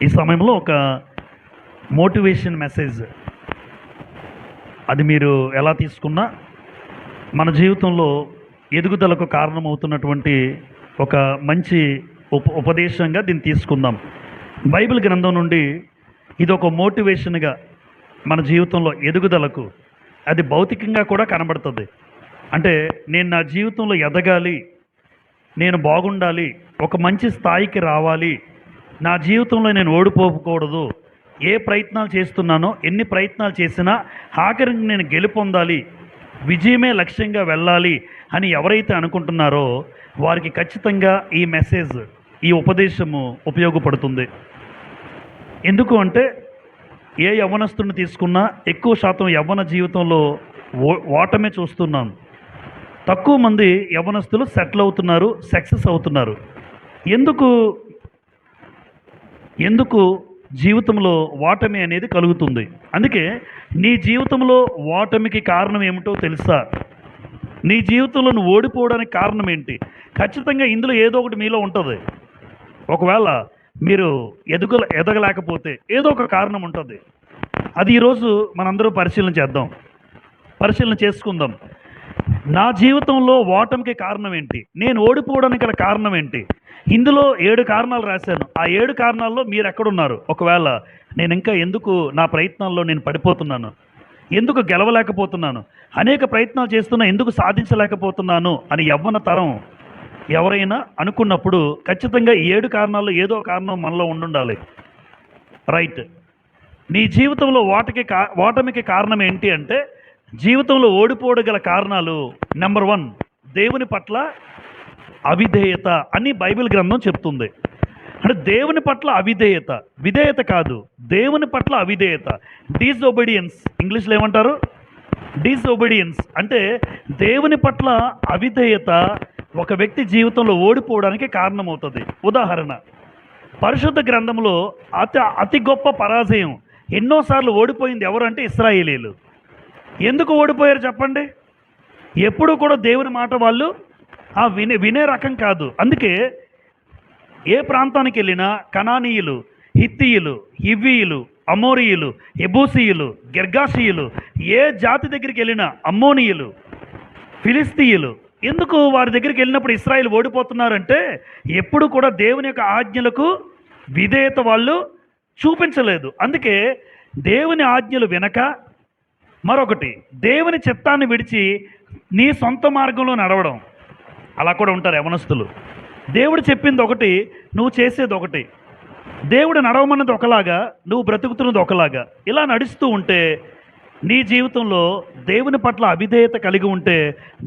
ఈ సమయంలో ఒక మోటివేషన్ మెసేజ్, అది మీరు ఎలా తీసుకున్నా మన జీవితంలో ఎదుగుదలకు కారణమవుతున్నటువంటి ఒక మంచి ఉపదేశంగా దీన్ని తీసుకుందాం. బైబిల్ గ్రంథం నుండి ఇది ఒక మోటివేషన్గా మన జీవితంలో ఎదుగుదలకు అది భౌతికంగా కూడా కనబడుతుంది. అంటే నేను నా జీవితంలో ఎదగాలి, నేను బాగుండాలి, ఒక మంచి స్థాయికి రావాలి, నా జీవితంలో నేను ఓడిపోకూడదు, ఏ ప్రయత్నాలు చేస్తున్నానో ఎన్ని ప్రయత్నాలు చేసినా ఆఖరికి నేను గెలుపొందాలి, విజయమే లక్ష్యంగా వెళ్ళాలి అని ఎవరైతే అనుకుంటున్నారో వారికి ఖచ్చితంగా ఈ మెసేజ్, ఈ ఉపదేశము ఉపయోగపడుతుంది. ఎందుకు అంటే ఏ యవ్వనస్తుని తీసుకున్నా ఎక్కువ శాతం యవ్వన జీవితంలో ఓటమే చూస్తున్నాం. తక్కువ మంది యవ్వనస్తులు సెటిల్ అవుతున్నారు, సక్సెస్ అవుతున్నారు. ఎందుకు జీవితంలో ఓటమి అనేది కలుగుతుంది? అందుకే నీ జీవితంలో ఓటమికి కారణం ఏమిటో తెలుసా? నీ జీవితంలో నువ్వు ఓడిపోవడానికి కారణం ఏంటి? ఖచ్చితంగా ఇందులో ఏదో ఒకటి మీలో ఉంటుంది. ఒకవేళ మీరు ఎదగలేకపోతే ఏదో ఒక కారణం ఉంటుంది. అది ఈరోజు మనందరూ పరిశీలన చేసుకుందాం. నా జీవితంలో ఓటమికి కారణం ఏంటి? నేను ఓడిపోవడానికి గల కారణం ఏంటి? ఇందులో 7 కారణాలు రాశాను. ఆ 7 కారణాల్లో మీరు ఎక్కడున్నారు? ఒకవేళ నేను ఇంకా ఎందుకు నా ప్రయత్నాల్లో నేను పడిపోతున్నాను, ఎందుకు గెలవలేకపోతున్నాను, అనేక ప్రయత్నాలు చేస్తున్నా ఎందుకు సాధించలేకపోతున్నాను అని యవ్వన తరం ఎవరైనా అనుకున్నప్పుడు ఖచ్చితంగా 7 కారణాల్లో ఏదో కారణం మనలో ఉండాలి. రైట్. నీ జీవితంలో ఓటమికి కారణం ఏంటి అంటే, జీవితంలో ఓడిపోవడం గల కారణాలు నెంబర్ 1 దేవుని పట్ల అవిధేయత అని బైబిల్ గ్రంథం చెప్తుంది. అంటే దేవుని పట్ల అవిధేయత, విధేయత కాదు, దేవుని పట్ల అవిధేయత, డిసొబీడియన్స్. ఇంగ్లీష్లో ఏమంటారు? డిసొబీడియన్స్. అంటే దేవుని పట్ల అవిధేయత ఒక వ్యక్తి జీవితంలో ఓడిపోవడానికి కారణమవుతుంది. ఉదాహరణ, పరిశుద్ధ గ్రంథంలో అతి గొప్ప పరాజయం ఎన్నోసార్లు ఓడిపోయింది ఎవరు అంటే ఇశ్రాయేలీయులు. ఎందుకు ఓడిపోయారు చెప్పండి? ఎప్పుడు కూడా దేవుని మాట వాళ్ళు వినే రకం కాదు. అందుకే ఏ ప్రాంతానికి వెళ్ళినా కనానీయులు, హిత్తీయులు, హివ్వీయులు, అమోరీయులు, ఎబూసీయులు, గెర్గాషీయులు, ఏ జాతి దగ్గరికి వెళ్ళినా అమ్మోనీయులు, ఫిలిస్తీయులు, ఎందుకు వారి దగ్గరికి వెళ్ళినప్పుడు ఇశ్రాయేలు ఓడిపోతున్నారంటే ఎప్పుడు కూడా దేవుని యొక్క ఆజ్ఞలకు విధేయత వాళ్ళు చూపించలేదు. అందుకే దేవుని ఆజ్ఞలు వినక, మరొకటి దేవుని చిత్తాన్ని విడిచి నీ సొంత మార్గంలో నడవడం. అలా కూడా ఉంటారు యవనస్తులు. దేవుడు చెప్పింది ఒకటి, నువ్వు చేసేది ఒకటి. దేవుడు నడవమన్నది ఒకలాగా, నువ్వు బ్రతుకుతున్నది ఒకలాగా. ఇలా నడుస్తూ ఉంటే నీ జీవితంలో దేవుని పట్ల అవిధేయత కలిగి ఉంటే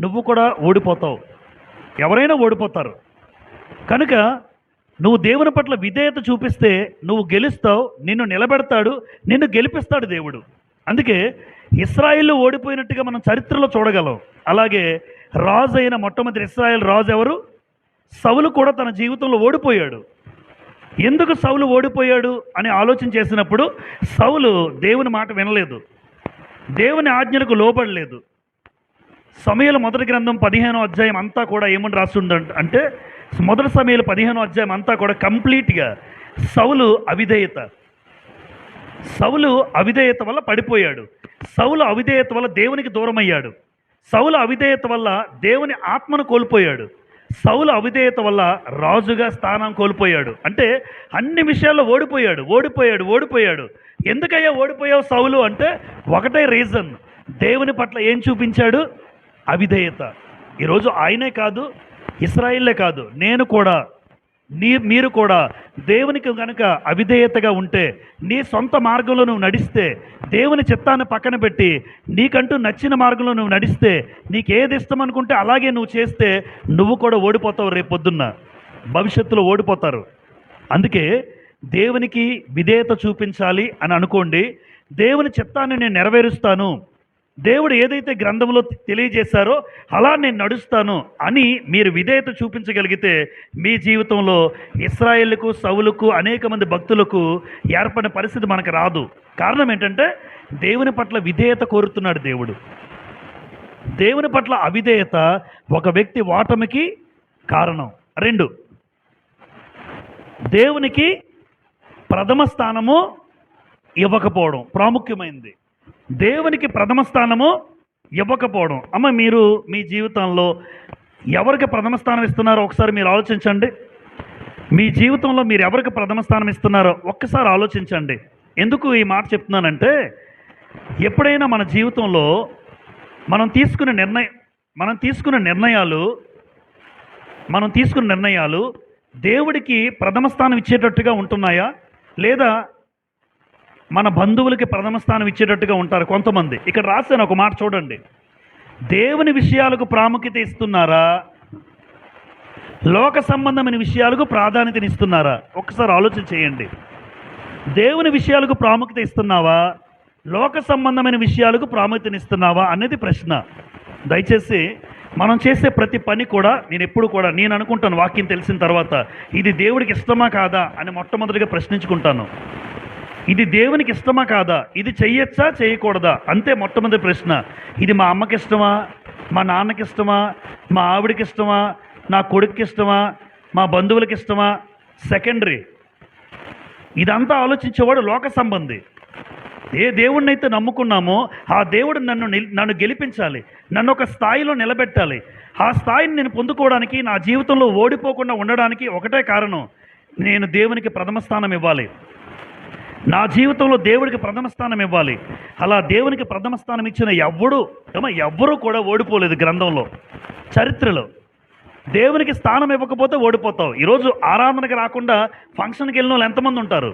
నువ్వు కూడా ఓడిపోతావు. ఎవరైనా ఓడిపోతారు. కనుక నువ్వు దేవుని పట్ల విధేయత చూపిస్తే నువ్వు గెలుస్తావు, నిన్ను నిలబెడతాడు, నిన్ను గెలిపిస్తాడు దేవుడు. అందుకే ఇశ్రాయేలు ఓడిపోయినట్టుగా మనం చరిత్రలో చూడగలం. అలాగే రాజు అయిన మొట్టమొదటి ఇశ్రాయేల్ రాజు ఎవరు? సౌలు కూడా తన జీవితంలో ఓడిపోయాడు. ఎందుకు సౌలు ఓడిపోయాడు అని ఆలోచన చేసినప్పుడు సౌలు దేవుని మాట వినలేదు, దేవుని ఆజ్ఞలకు లోబడలేదు. సమూయేలు మొదటి గ్రంథం 15వ అధ్యాయం అంతా కూడా ఏమని రాస్తుండ అంటే, మొదటి సమూయేలు 15వ అధ్యాయం అంతా కూడా కంప్లీట్గా సౌలు అవిధేయత వల్ల పడిపోయాడు. సౌలు అవిధేయత వల్ల దేవునికి దూరం అయ్యాడు. సౌలు అవిధేయత వల్ల దేవుని ఆత్మను కోల్పోయాడు. సౌలు అవిధేయత వల్ల రాజుగా స్థానం కోల్పోయాడు. అంటే అన్ని విషయాల్లో ఓడిపోయాడు. ఎందుకయ్యా ఓడిపోయావు సౌలు అంటే ఒకటే రీజన్, దేవుని పట్ల ఏం చూపించాడు? అవిధేయత. ఈరోజు ఆయనే కాదు, ఇశ్రాయేలే కాదు, నేను కూడా, మీరు కూడా దేవునికి కనుక అవిధేయతగా ఉంటే, నీ సొంత మార్గంలో నువ్వు నడిస్తే, దేవుని చిత్తాన్ని పక్కన పెట్టి నీకంటూ నచ్చిన మార్గంలో నువ్వు నడిస్తే, నీకేది ఇష్టం అనుకుంటే అలాగే నువ్వు చేస్తే నువ్వు కూడా ఓడిపోతావు. రేపొద్దున్న భవిష్యత్తులో ఓడిపోతారు. అందుకే దేవునికి విధేయత చూపించాలి అని అనుకోండి. దేవుని చిత్తాన్ని నేను నెరవేరుస్తాను, దేవుడు ఏదైతే గ్రంథంలో తెలియజేశారో అలా నేను నడుస్తాను అని మీరు విధేయత చూపించగలిగితే మీ జీవితంలో ఇశ్రాయేలుకు, సౌలుకు, అనేక మంది భక్తులకు ఏర్పడిన పరిస్థితి మనకు రాదు. కారణం ఏంటంటే దేవుని పట్ల విధేయత కోరుతున్నాడు దేవుడు. దేవుని పట్ల అవిధేయత ఒక వ్యక్తి ఓటమికి కారణం. 2, దేవునికి ప్రథమ స్థానము ఇవ్వకపోవడం ప్రాముఖ్యమైనది. దేవునికి ప్రథమ స్థానము ఇవ్వకపోవడం. అమ్మ, మీరు మీ జీవితంలో ఎవరికి ప్రథమ స్థానం ఇస్తున్నారో ఒకసారి మీరు ఆలోచించండి. మీ జీవితంలో మీరు ఎవరికి ప్రథమ స్థానం ఇస్తున్నారో ఒక్కసారి ఆలోచించండి. ఎందుకు ఈ మాట చెప్తున్నానంటే, ఎప్పుడైనా మన జీవితంలో మనం తీసుకున్న నిర్ణయాలు దేవుడికి ప్రథమ స్థానం ఇచ్చేటట్టుగా ఉంటున్నాయా, లేదా మన బంధువులకి ప్రథమ స్థానం ఇచ్చేటట్టుగా ఉంటారు కొంతమంది. ఇక్కడ రాశాను ఒక మాట చూడండి. దేవుని విషయాలకు ప్రాముఖ్యత ఇస్తున్నారా, లోక సంబంధమైన విషయాలకు ప్రాధాన్యతనిస్తున్నారా? ఒక్కసారి ఆలోచన చేయండి. దేవుని విషయాలకు ప్రాముఖ్యత ఇస్తున్నావా, లోక సంబంధమైన విషయాలకు ప్రాముఖ్యతనిస్తున్నావా అనేది ప్రశ్న. దయచేసి మనం చేసే ప్రతి పని కూడా నేను అనుకుంటాను వాక్యం తెలిసిన తర్వాత, ఇది దేవుడికి ఇష్టమా కాదా అని మొట్టమొదటిగా ప్రశ్నించుకుంటాను. ఇది దేవునికి ఇష్టమా కాదా, ఇది చెయ్యొచ్చా చేయకూడదా, అంతే మొట్టమొదటి ప్రశ్న. ఇది మా అమ్మకి ఇష్టమా, మా నాన్నకి ఇష్టమా, మా ఆవిడకి ఇష్టమా, నా కొడుక్కి ఇష్టమా, మా బంధువులకి ఇష్టమా, సెకండరీ. ఇదంతా ఆలోచించేవాడు లోక సంబంధి. ఏ దేవుడిని అయితే నమ్ముకున్నామో ఆ దేవుడు నన్ను గెలిపించాలి, నన్ను ఒక స్థాయిలో నిలబెట్టాలి. ఆ స్థాయిని నేను పొందుకోవడానికి, నా జీవితంలో ఓడిపోకుండా ఉండడానికి ఒకటే కారణం, నేను దేవునికి ప్రథమ స్థానం ఇవ్వాలి. నా జీవితంలో దేవుడికి ప్రథమ స్థానం ఇవ్వాలి. అలా దేవునికి ప్రథమ స్థానం ఇచ్చిన ఎవ్వరూ కూడా ఓడిపోలేదు గ్రంథంలో, చరిత్రలో. దేవునికి స్థానం ఇవ్వకపోతే ఓడిపోతావు. ఈరోజు ఆరాధనకి రాకుండా ఫంక్షన్కి వెళ్ళిన వాళ్ళు ఎంతమంది ఉంటారు?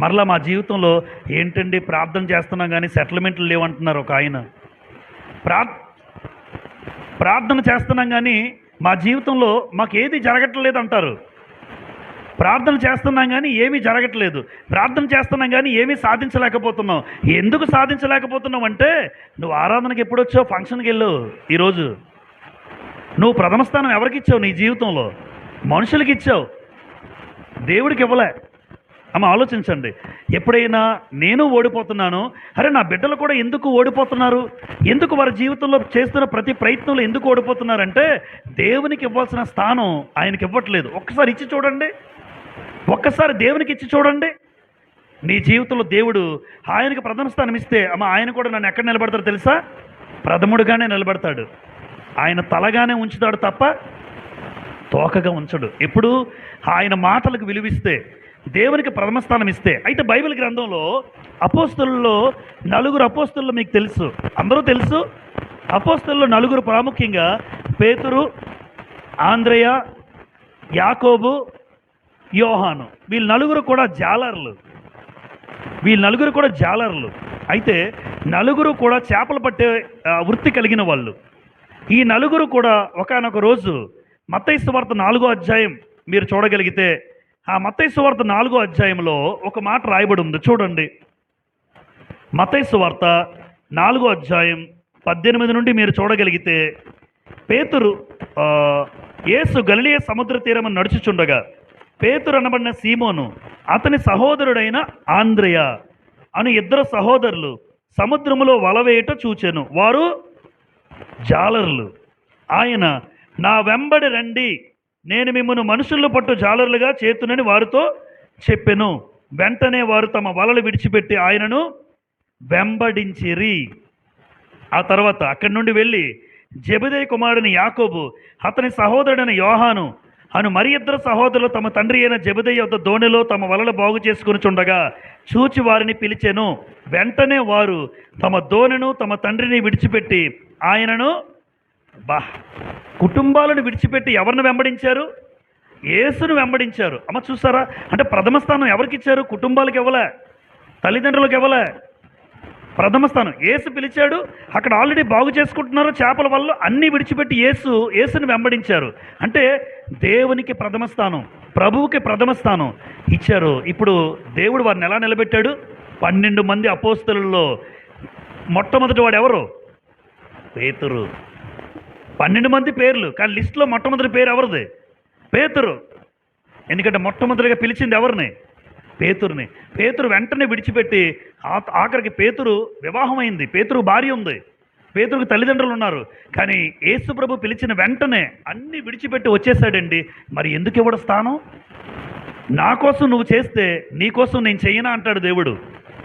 మరలా మా జీవితంలో ఏంటండి, ప్రార్థన చేస్తున్నాం కానీ సెటిల్మెంట్లు లేవంటున్నారు ఒక ఆయన. ప్రార్థన చేస్తున్నాం కానీ మా జీవితంలో మాకు ఏది జరగట్లేదు అంటారు. ప్రార్థన చేస్తున్నాం కానీ ఏమీ జరగట్లేదు, ప్రార్థన చేస్తున్నాం కానీ ఏమీ సాధించలేకపోతున్నాం. ఎందుకు సాధించలేకపోతున్నావు అంటే, నువ్వు ఆరాధనకి ఎప్పుడు వచ్చావు, ఫంక్షన్కి వెళ్ళావు. ఈరోజు నువ్వు ప్రథమ స్థానం ఎవరికి ఇచ్చావు? నీ జీవితంలో మనుషులకి ఇచ్చావు, దేవుడికి ఇవ్వలే. అమ్మ, ఆలోచించండి. ఎప్పుడైనా నేను ఓడిపోతున్నాను, అరే నా బిడ్డలు కూడా ఎందుకు ఓడిపోతున్నారు, ఎందుకు వారి జీవితంలో చేస్తున్న ప్రతి ప్రయత్నంలో ఎందుకు ఓడిపోతున్నారంటే, దేవునికి ఇవ్వాల్సిన స్థానం ఆయనకి ఇవ్వట్లేదు. ఒక్కసారి ఇచ్చి చూడండి, ఒక్కసారి దేవునికి ఇచ్చి చూడండి. నీ జీవితంలో దేవుడు ఆయనకి ప్రథమ స్థానం ఇస్తే, అమ్మ, ఆయన కూడా నన్ను ఎక్కడ నిలబెడతాడో తెలుసా? ప్రథముడుగానే నిలబెడతాడు. ఆయన తలగానే ఉంచుతాడు తప్ప తోకగా ఉంచడు. ఎప్పుడు ఆయన మాటలకు విలువిస్తే, దేవునికి ప్రథమ స్థానం ఇస్తే. అయితే బైబిల్ గ్రంథంలో అపోస్తలుల్లో 4 అపోస్తలు మీకు తెలుసు, అందరూ తెలుసు. అపోస్తలుల్లో 4 ప్రాముఖ్యంగా పేతురు, ఆంద్రేయ, యాకోబు, యోహాను. వీళ్ళు నలుగురు కూడా జాలర్లు. అయితే నలుగురు కూడా చేపలు పట్టే వృత్తి కలిగిన వాళ్ళు. ఈ నలుగురు కూడా ఒకానొక రోజు మత్తయి సువార్త 4వ అధ్యాయం మీరు చూడగలిగితే, ఆ మత్తయి సువార్త 4వ అధ్యాయంలో ఒక మాట రాయబడి ఉంది, చూడండి. మత్తయి సువార్త 4వ అధ్యాయం 18 నుండి మీరు చూడగలిగితే, పేతురు యేసు గలిలయ సముద్ర తీరమున నడుచుచుండగా, పేతురు అనబడిన సీమోను, అతని సహోదరుడైన ఆంద్రేయ అను 2 సహోదరులు సముద్రములో వలవేయట చూచెను. వారు జాలరులు. ఆయన, నా వెంబడి రండి, నేను మిమ్మల్ని మనుషుల్లో పట్టు జాలరులుగా చేతునని వారితో చెప్పెను. వెంటనే వారు తమ వలలు విడిచిపెట్టి ఆయనను వెంబడించిరి. ఆ తర్వాత అక్కడి నుండి వెళ్ళి జెబెదయి కుమారుని యాకోబు, అతని సహోదరుడైన యోహాను అను మరి 2 సహోదరులు తమ తండ్రి అయిన జెబెదయి యొద్ద దోణిలో తమ వలలు బాగు చేసుకుని చుండగా చూచి వారిని పిలిచెను. వెంటనే వారు తమ దోణిను తమ తండ్రిని విడిచిపెట్టి ఆయనను, కుటుంబాలను విడిచిపెట్టి ఎవరిని వెంబడించారు? యేసును వెంబడించారు. అమ్మ, చూసారా? అంటే ప్రథమ స్థానం ఎవరికి ఇచ్చారు? కుటుంబాలకు ఇవ్వలే, తల్లిదండ్రులకు ఇవ్వలే. ప్రథమ స్థానం యేసు పిలిచాడు. అక్కడ ఆల్రెడీ బాగు చేసుకుంటున్నారు చేపల వల్ల, అన్నీ విడిచిపెట్టి యేసుని వెంబడించారు. అంటే దేవునికి ప్రథమ స్థానం, ప్రభువుకి ప్రథమ స్థానం ఇచ్చారు. ఇప్పుడు దేవుడు వారిని ఎలా నిలబెట్టాడు? 12 మంది అపోస్తలుల్లో మొట్టమొదటి వాడు ఎవరు? పేతురు. 12 మంది పేర్లు, కానీ లిస్టులో మొట్టమొదటి పేరు ఎవరిది? పేతురు. ఎందుకంటే మొట్టమొదటిగా పిలిచింది ఎవరిని? పేతురుని. పేతురు వెంటనే విడిచిపెట్టి, ఆఖరికి పేతురు వివాహమైంది, పేతురు భార్య ఉంది, పేతురుకు తల్లిదండ్రులు ఉన్నారు. కానీ యేసు ప్రభు పిలిచిన వెంటనే అన్నీ విడిచిపెట్టి వచ్చేసాడండి. మరి ఎందుకు ఇవ్వడు స్థానం? నా కోసం నువ్వు చేస్తే నీ కోసం నేను చెయ్యనా అంటాడు దేవుడు.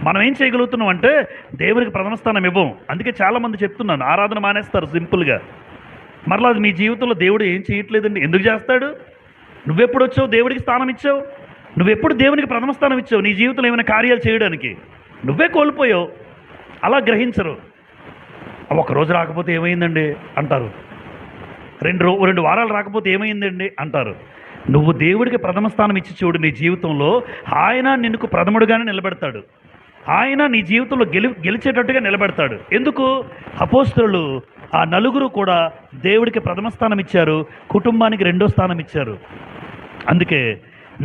మనం ఏం చేయగలుగుతున్నాం అంటే దేవునికి ప్రథమ స్థానం ఇవ్వం. అందుకే చాలామంది చెప్తున్నాను, ఆరాధన మానేస్తారు సింపుల్గా. మరలా అది మీ జీవితంలో దేవుడు ఏం చేయట్లేదండి. ఎందుకు చేస్తాడు? నువ్వెప్పుడు వచ్చావు దేవుడికి స్థానం ఇచ్చావు? నువ్వెప్పుడు దేవునికి ప్రథమ స్థానం ఇచ్చావు నీ జీవితంలో ఏమైనా కార్యాలు చేయడానికి? నువ్వే కోల్పోయావు. అలా గ్రహించరు. ఒక రోజు రాకపోతే ఏమైందండి అంటారు. రెండు వారాలు రాకపోతే ఏమైందండి అంటారు. నువ్వు దేవుడికి ప్రథమ స్థానం ఇచ్చి చూడు, నీ జీవితంలో ఆయన నిన్ను ప్రథముడుగానే నిలబెడతాడు. ఆయన నీ జీవితంలో గెలిచేటట్టుగా నిలబెడతాడు. ఎందుకు? అపోస్తలులు ఆ నలుగురు కూడా దేవుడికి ప్రథమ స్థానం ఇచ్చారు, కుటుంబానికి రెండో స్థానం ఇచ్చారు. అందుకే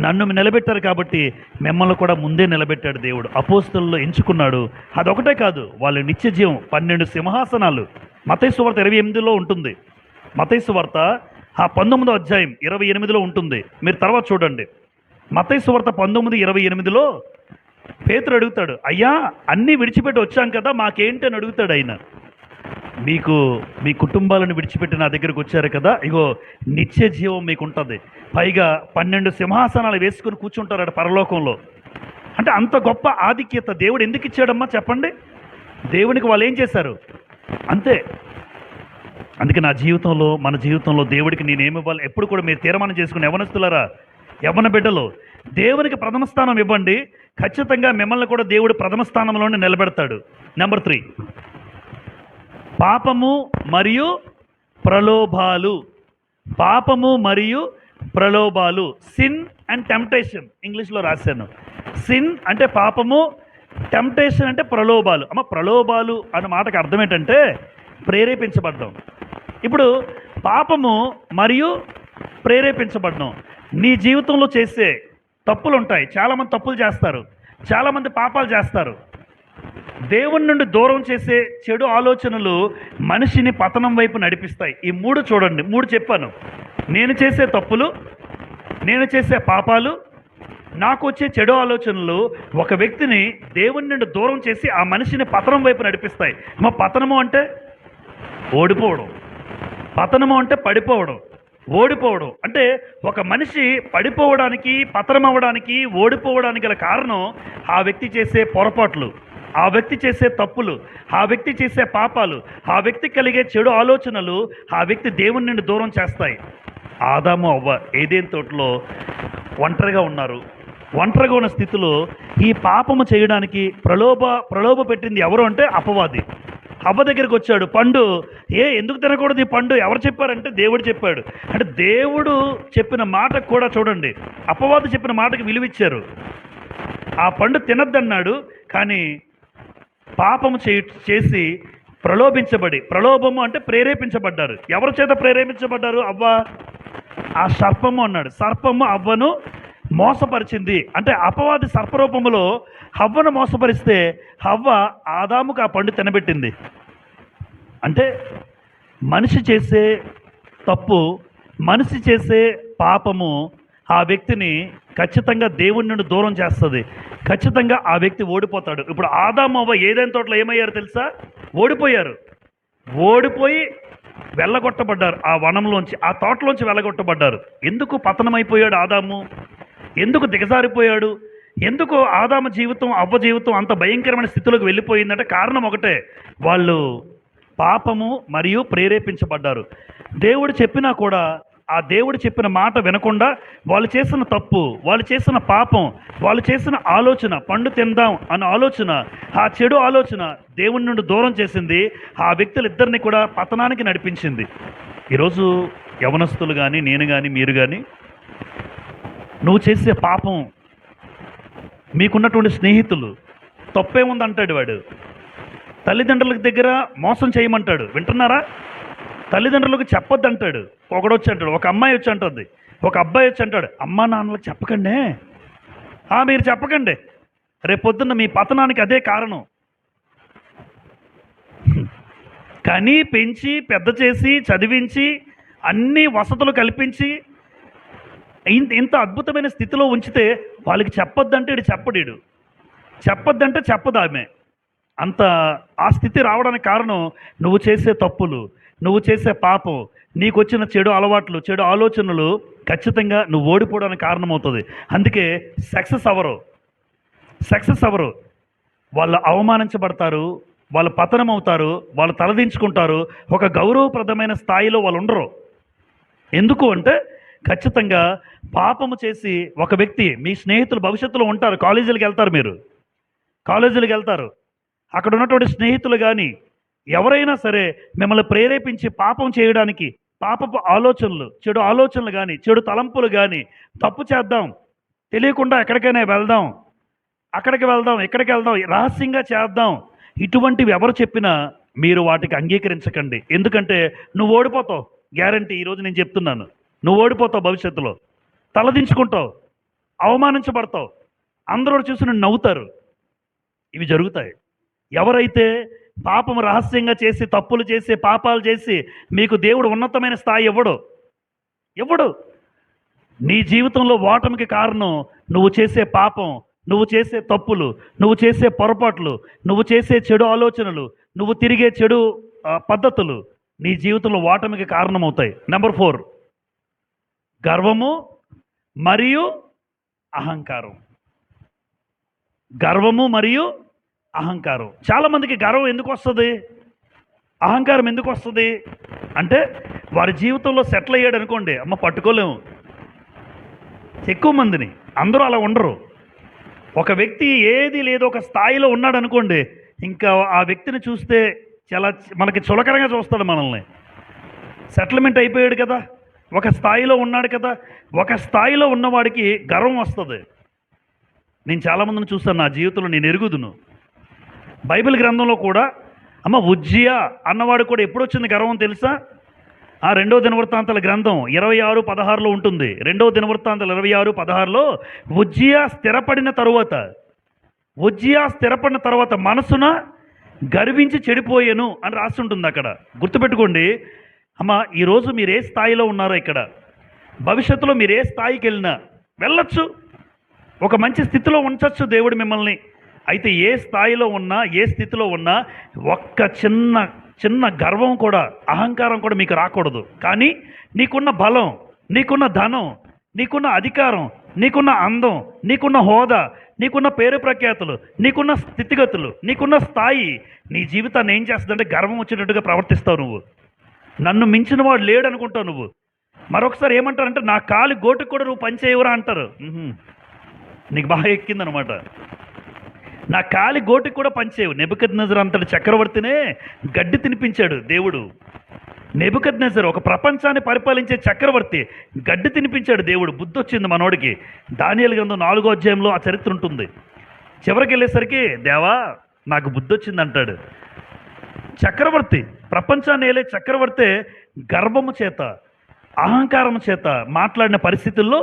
నన్ను నిలబెట్టారు కాబట్టి మిమ్మల్ని కూడా ముందే నిలబెట్టాడు దేవుడు. అపోస్తలుల్లో ఎంచుకున్నాడు. అదొకటే కాదు, వాళ్ళ నిత్య జీవం 12 సింహాసనాలు మత్తయి సువార్త 28లో ఉంటుంది. మత్తయి సువార్త ఆ 19వ అధ్యాయం 28లో ఉంటుంది. మీరు తర్వాత చూడండి. మత్తయి సువార్త 19:28లో పేతురు అడుగుతాడు, అయ్యా అన్నీ విడిచిపెట్టి వచ్చాం కదా, మాకేంటి అని అడుగుతాడు ఆయన. మీకు మీ కుటుంబాలను విడిచిపెట్టి నా దగ్గరకు వచ్చారు కదా, ఇగో నిత్య జీవం మీకు ఉంటుంది, పైగా 12 సింహాసనాలు వేసుకుని కూర్చుంటారట పరలోకంలో. అంటే అంత గొప్ప ఆధిక్యత దేవుడు ఎందుకు ఇచ్చాడమ్మా చెప్పండి? దేవునికి వాళ్ళు ఏం చేశారు? అంతే. అందుకే నా జీవితంలో, మన జీవితంలో దేవుడికి నేనేమి ఇవ్వాలి ఎప్పుడు కూడా మీరు తీర్మానం చేసుకుని, యవ్వనస్తులారా, యవ్వన బిడ్డలు, దేవునికి ప్రథమ స్థానం ఇవ్వండి. ఖచ్చితంగా మిమ్మల్ని కూడా దేవుడు ప్రథమ స్థానంలోనే నిలబెడతాడు. నెంబర్ 3, పాపము మరియు ప్రలోభాలు. పాపము మరియు ప్రలోభాలు, సిన్ అండ్ టెంప్టేషన్ ఇంగ్లీష్లో రాశాను. సిన్ అంటే పాపము, టెంప్టేషన్ అంటే ప్రలోభాలు. అమ్మ, ప్రలోభాలు అన్న మాటకు అర్థం ఏంటంటే ప్రేరేపించబడ్డం. ఇప్పుడు పాపము మరియు ప్రేరేపించబడ్డం. నీ జీవితంలో చేసే తప్పులు ఉంటాయి. చాలామంది తప్పులు చేస్తారు, చాలామంది పాపాలు చేస్తారు. దేవుని నుండి దూరం చేసే చెడు ఆలోచనలు మనిషిని పతనం వైపు నడిపిస్తాయి. ఈ 3 చూడండి. 3 చెప్పాను. నేను చేసే తప్పులు, నేను చేసే పాపాలు, నాకు వచ్చే చెడు ఆలోచనలు ఒక వ్యక్తిని దేవుని నుండి దూరం చేసి ఆ మనిషిని పతనం వైపు నడిపిస్తాయి. మా పతనము అంటే ఓడిపోవడం, పతనము అంటే పడిపోవడం, ఓడిపోవడం. అంటే ఒక మనిషి పడిపోవడానికి, పతనం అవ్వడానికి, ఓడిపోవడానికి గల కారణం ఆ వ్యక్తి చేసే పొరపాట్లు, ఆ వ్యక్తి చేసే తప్పులు, ఆ వ్యక్తి చేసే పాపాలు, ఆ వ్యక్తి కలిగే చెడు ఆలోచనలు ఆ వ్యక్తి దేవుని నుండి దూరం చేస్తాయి. ఆదాము అవ్వ ఏదైనా తోటలో ఒంటరిగా ఉన్నారు. ఒంటరిగా ఉన్న స్థితిలో ఈ పాపము చేయడానికి ప్రలోభ పెట్టింది ఎవరు అంటే అపవాది. అవ్వ దగ్గరికి వచ్చాడు. పండు ఎందుకు తినకూడదు ఈ పండు ఎవరు చెప్పారంటే దేవుడు చెప్పాడు. అంటే దేవుడు చెప్పిన మాటకు కూడా చూడండి, అపవాది చెప్పిన మాటకు విలువిచ్చారు. ఆ పండు తినద్దన్నాడు, కానీ పాపము చేసి ప్రలోభించబడి, ప్రలోభము అంటే ప్రేరేపించబడ్డారు. ఎవరి చేత ప్రేరేపించబడ్డారు? అవ్వ. ఆ సర్పము అన్నాడు. సర్పము అవ్వను మోసపరిచింది. అంటే అపవాది సర్పరూపములో హవ్వను మోసపరిస్తే హవ్వ ఆదాముకు ఆ పండు తినబెట్టింది. అంటే మనిషి చేసే తప్పు, మనిషి చేసే పాపము ఆ వ్యక్తిని ఖచ్చితంగా దేవుడి నుండి దూరం చేస్తుంది. ఖచ్చితంగా ఆ వ్యక్తి ఓడిపోతాడు. ఇప్పుడు ఆదాము అవ్వ ఏదైనా తోటలో ఏమయ్యారు తెలుసా? ఓడిపోయారు. ఓడిపోయి వెళ్ళగొట్టబడ్డారు. ఆ వనంలోంచి, ఆ తోటలోంచి వెళ్ళగొట్టబడ్డారు. ఎందుకు పతనమైపోయాడు ఆదాము? ఎందుకు దిగజారిపోయాడు? ఎందుకు ఆదాము జీవితం, అవ్వ జీవితం అంత భయంకరమైన స్థితిలోకి వెళ్ళిపోయిందంటే కారణం ఒకటే, వాళ్ళు పాపము మరియు ప్రేరేపించబడ్డారు. దేవుడు చెప్పినా కూడా ఆ దేవుడు చెప్పిన మాట వినకుండా వాళ్ళు చేసిన తప్పు, వాళ్ళు చేసిన పాపం, వాళ్ళు చేసిన ఆలోచన, పండు తిందాం అన్న ఆలోచన, ఆ చెడు ఆలోచన దేవుని నుండి దూరం చేసింది. ఆ వ్యక్తులిద్దరిని కూడా పతనానికి నడిపించింది. ఈరోజు యవనస్తులు కానీ, నేను కానీ, మీరు కానీ, నువ్వు చేసే పాపం, మీకున్నటువంటి స్నేహితులు, తప్పేముందంటాడు వాడు. తల్లిదండ్రుల దగ్గర మోసం చేయమంటాడు, వింటున్నారా? తల్లిదండ్రులకు చెప్పొద్దు అంటాడు. ఒకడొచ్చి అంటాడు, ఒక అమ్మాయి వచ్చి అంటుంది, ఒక అబ్బాయి వచ్చి అంటాడు, అమ్మా నాన్నలకు చెప్పకండి, మీరు చెప్పకండి, రేపొద్దున్న మీ పతనానికి అదే కారణం. కని పెంచి పెద్ద చేసి చదివించి అన్ని వసతులు కల్పించి ఇంత అద్భుతమైన స్థితిలో ఉంచితే వాళ్ళకి చెప్పొద్దంటే ఇడు చెప్పడీడు, చెప్పొద్దంటే చెప్పదు ఆమె. అంత ఆ స్థితి రావడానికి కారణం నువ్వు చేసే తప్పులు, నువ్వు చేసే పాపం, నీకు వచ్చిన చెడు అలవాట్లు, చెడు ఆలోచనలు ఖచ్చితంగా నువ్వు ఓడిపోవడానికి కారణమవుతుంది. అందుకే సక్సెస్ అవ్వరు. వాళ్ళు అవమానించబడతారు, వాళ్ళు పతనం అవుతారు, వాళ్ళు తలదించుకుంటారు. ఒక గౌరవప్రదమైన స్థాయిలో వాళ్ళు ఉండరు. ఎందుకు అంటే ఖచ్చితంగా పాపము చేసి ఒక వ్యక్తి, మీ స్నేహితులు భవిష్యత్తులో ఉంటారు, కాలేజీలకు వెళ్తారు. అక్కడ ఉన్నటువంటి స్నేహితులు కానీ ఎవరైనా సరే మిమ్మల్ని ప్రేరేపించి పాపం చేయడానికి, పాపపు ఆలోచనలు, చెడు ఆలోచనలు కానీ, చెడు తలంపులు కానీ, తప్పు చేద్దాం, తెలియకుండా ఎక్కడికైనా వెళ్దాం, ఇక్కడికి వెళ్దాం, రహస్యంగా చేద్దాం, ఇటువంటివి ఎవరు చెప్పినా మీరు వాటికి అంగీకరించకండి. ఎందుకంటే నువ్వు ఓడిపోతావు, గ్యారంటీ. ఈరోజు నేను చెప్తున్నాను, నువ్వు ఓడిపోతావు, భవిష్యత్తులో తలదించుకుంటావు, అవమానించబడతావు, అందరూ చూసి నిన్ను నవ్వుతారు. ఇవి జరుగుతాయి. ఎవరైతే పాపం రహస్యంగా చేసి, తప్పులు చేసి, పాపాలు చేసి మీకు దేవుడు ఉన్నతమైన స్థాయి ఇవ్వడు. నీ జీవితంలో ఓటమికి కారణం నువ్వు చేసే పాపం, నువ్వు చేసే తప్పులు, నువ్వు చేసే పొరపాట్లు, నువ్వు చేసే చెడు ఆలోచనలు, నువ్వు తిరిగే చెడు పద్ధతులు నీ జీవితంలో ఓటమికి కారణమవుతాయి. నెంబర్ 4, గర్వము మరియు అహంకారం. చాలామందికి గర్వం ఎందుకు వస్తుంది, అహంకారం ఎందుకు వస్తుంది అంటే వారి జీవితంలో సెటిల్ అయ్యాడు అనుకోండి, అమ్మ పట్టుకోలేము. ఎక్కువ మందిని, అందరూ అలా ఉండరు. ఒక వ్యక్తి ఏది లేదో ఒక స్థాయిలో ఉన్నాడు అనుకోండి, ఇంకా ఆ వ్యక్తిని చూస్తే చాలా మనకి చులకరంగా చూస్తాడు మనల్ని. సెటిల్మెంట్ అయిపోయాడు కదా, ఒక స్థాయిలో ఉన్నాడు కదా, ఒక స్థాయిలో ఉన్నవాడికి గర్వం వస్తుంది. నేను చాలామందిని చూస్తాను నా జీవితంలో, నేను ఎరుగుదును. బైబిల్ గ్రంథంలో కూడా ఉజ్జియా అన్నవాడు కూడా ఎప్పుడు వచ్చింది గర్వం తెలుసా? 2వ దినవృత్తాంతాల గ్రంథం 26:16 ఉంటుంది. 2వ దినవృత్తాంతాలు 26:16 ఉజ్జియా స్థిరపడిన తరువాత మనసున గర్వించి చెడిపోయాను అని రాసి ఉంటుంది అక్కడ. గుర్తుపెట్టుకోండి ఈరోజు మీరు ఏ స్థాయిలో ఉన్నారో, ఇక్కడ భవిష్యత్తులో మీరు ఏ స్థాయికి వెళ్ళొచ్చు, ఒక మంచి స్థితిలో ఉంచవచ్చు దేవుడు మిమ్మల్ని. అయితే ఏ స్థాయిలో ఉన్నా, ఏ స్థితిలో ఉన్నా ఒక్క చిన్న గర్వం కూడా, అహంకారం కూడా మీకు రాకూడదు. కానీ నీకున్న బలం, నీకున్న ధనం, నీకున్న అధికారం, నీకున్న అందం, నీకున్న హోదా, నీకున్న పేరు ప్రఖ్యాతులు, నీకున్న స్థితిగతులు, నీకున్న స్థాయి నీ జీవితాన్ని ఏం చేస్తుందంటే గర్వం వచ్చినట్టుగా ప్రవర్తిస్తావు. నువ్వు నన్ను మించిన వాడు లేడు అనుకుంటావు. నువ్వు మరొకసారి ఏమంటారంటే నా కాలి గోటుకు కూడా నువ్వు పని చేయవురా అంటారు. నీకు బాగా ఎక్కిందనమాట. నా కాలి గోటికి కూడా పనిచేయవు. నెబుకద్నెజరు అంతటి చక్రవర్తినే గడ్డి తినిపించాడు దేవుడు. నెబుకద్నెజరు ఒక ప్రపంచాన్ని పరిపాలించే చక్రవర్తి, గడ్డి తినిపించాడు దేవుడు. బుద్ధి వచ్చింది మనోడికి. దానియేలు గ్రంథం 4వ అధ్యాయంలో ఆ చరిత్ర ఉంటుంది. చివరికి వెళ్ళేసరికి దేవా నాకు బుద్ధి వచ్చింది అంటాడు. చక్రవర్తి, ప్రపంచాన్ని ఏలే చక్రవర్తే గర్వము చేత, అహంకారం చేత మాట్లాడిన పరిస్థితుల్లో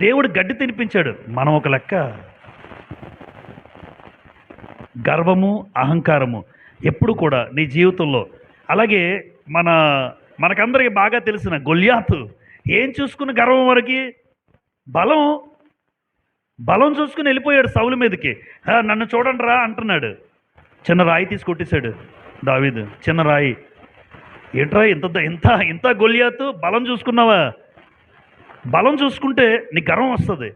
దేవుడు గడ్డి తినిపించాడు. మనం ఒక లెక్క. గర్వము, అహంకారము ఎప్పుడు కూడా నీ జీవితంలో. అలాగే మనకందరికీ బాగా తెలిసిన గొల్యాతు ఏం చూసుకుని గర్వం వరకు బలం చూసుకుని వెళ్ళిపోయాడు సౌలు మీదకి. నన్ను చూడండి రా అంటున్నాడు. చిన్న రాయి తీసి కొట్టేశాడు దావీదు. చిన్న రాయి. ఏంట్రా ఇంత గొల్యాతు, బలం చూసుకున్నావా? బలం చూసుకుంటే నీకు గర్వం వస్తుంది.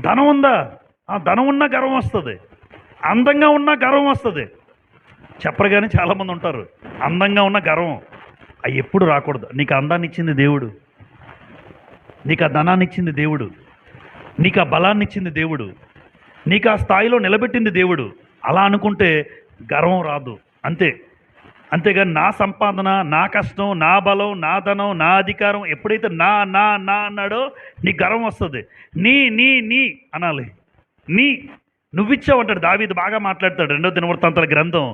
ధనం ఉందా? ధనం ఉన్నా గర్వం వస్తుంది. అందంగా ఉన్న గర్వం వస్తుంది. చెప్పరు కానీ చాలామంది ఉంటారు అందంగా ఉన్న గర్వం. అవి ఎప్పుడు రాకూడదు. నీకు అందాన్ని ఇచ్చింది దేవుడు, నీకు ఆ ధనాన్ని ఇచ్చింది దేవుడు, నీకు ఆ బలాన్ని ఇచ్చింది దేవుడు, నీకు ఆ స్థాయిలో నిలబెట్టింది దేవుడు. అలా అనుకుంటే గర్వం రాదు. అంతేగాని నా సంపాదన, నా కష్టం, నా బలం, నా ధనం, నా అధికారం ఎప్పుడైతే నా నా నా అన్నాడో నీకు గర్వం వస్తుంది. నీ నీ నీ అనాలి. నువ్విచ్చావు అంటాడు దావీదు. బాగా మాట్లాడతాడు. 2వ దినవృత్తాంతాల గ్రంథం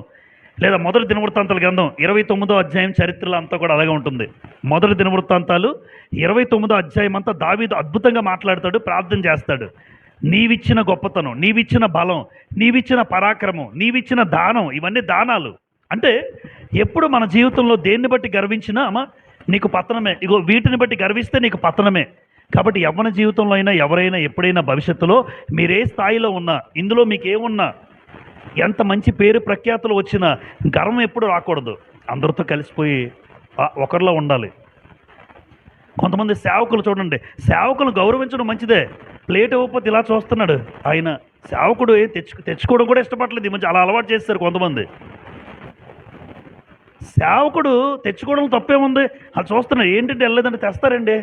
లేదా 1వ దినవృత్తాంతాల గ్రంథం 29వ అధ్యాయం చరిత్రలో అంతా కూడా అలాగే ఉంటుంది. 1వ దినవృత్తాంతాలు 29వ అధ్యాయం అంతా దావీదు అద్భుతంగా మాట్లాడతాడు, ప్రార్థన చేస్తాడు. నీవిచ్చిన గొప్పతనం, నీవిచ్చిన బలం, నీవిచ్చిన పరాక్రమం, నీవిచ్చిన దానం, ఇవన్నీ దానాలు. అంటే ఎప్పుడు మన జీవితంలో దేన్ని బట్టి గర్వించినా నీకు పతనమే. ఇగో వీటిని బట్టి గర్విస్తే నీకు పతనమే. కాబట్టి యవ్వన జీవితంలో అయినా ఎవరైనా ఎప్పుడైనా భవిష్యత్తులో మీరే స్థాయిలో ఉన్నా, ఇందులో మీకేమున్నా, ఎంత మంచి పేరు ప్రఖ్యాతులు వచ్చినా గర్వం ఎప్పుడు రాకూడదు. అందరితో కలిసిపోయి ఒకరిలో ఉండాలి. కొంతమంది సేవకులు చూడండి, సేవకులు గౌరవించడం మంచిదే, ప్లేట్ ఇవ్వకపోతే ఇలా చూస్తున్నాడు ఆయన. సేవకుడు తెచ్చుకోవడం కూడా ఇష్టపడలేదు ఈ మధ్య, అలా అలవాటు చేస్తారు కొంతమంది. సేవకుడు తెచ్చుకోవడం తప్పేముంది, అది చూస్తున్నాడు, ఏంటంటే వెళ్ళలేదంటే తెస్తారండి.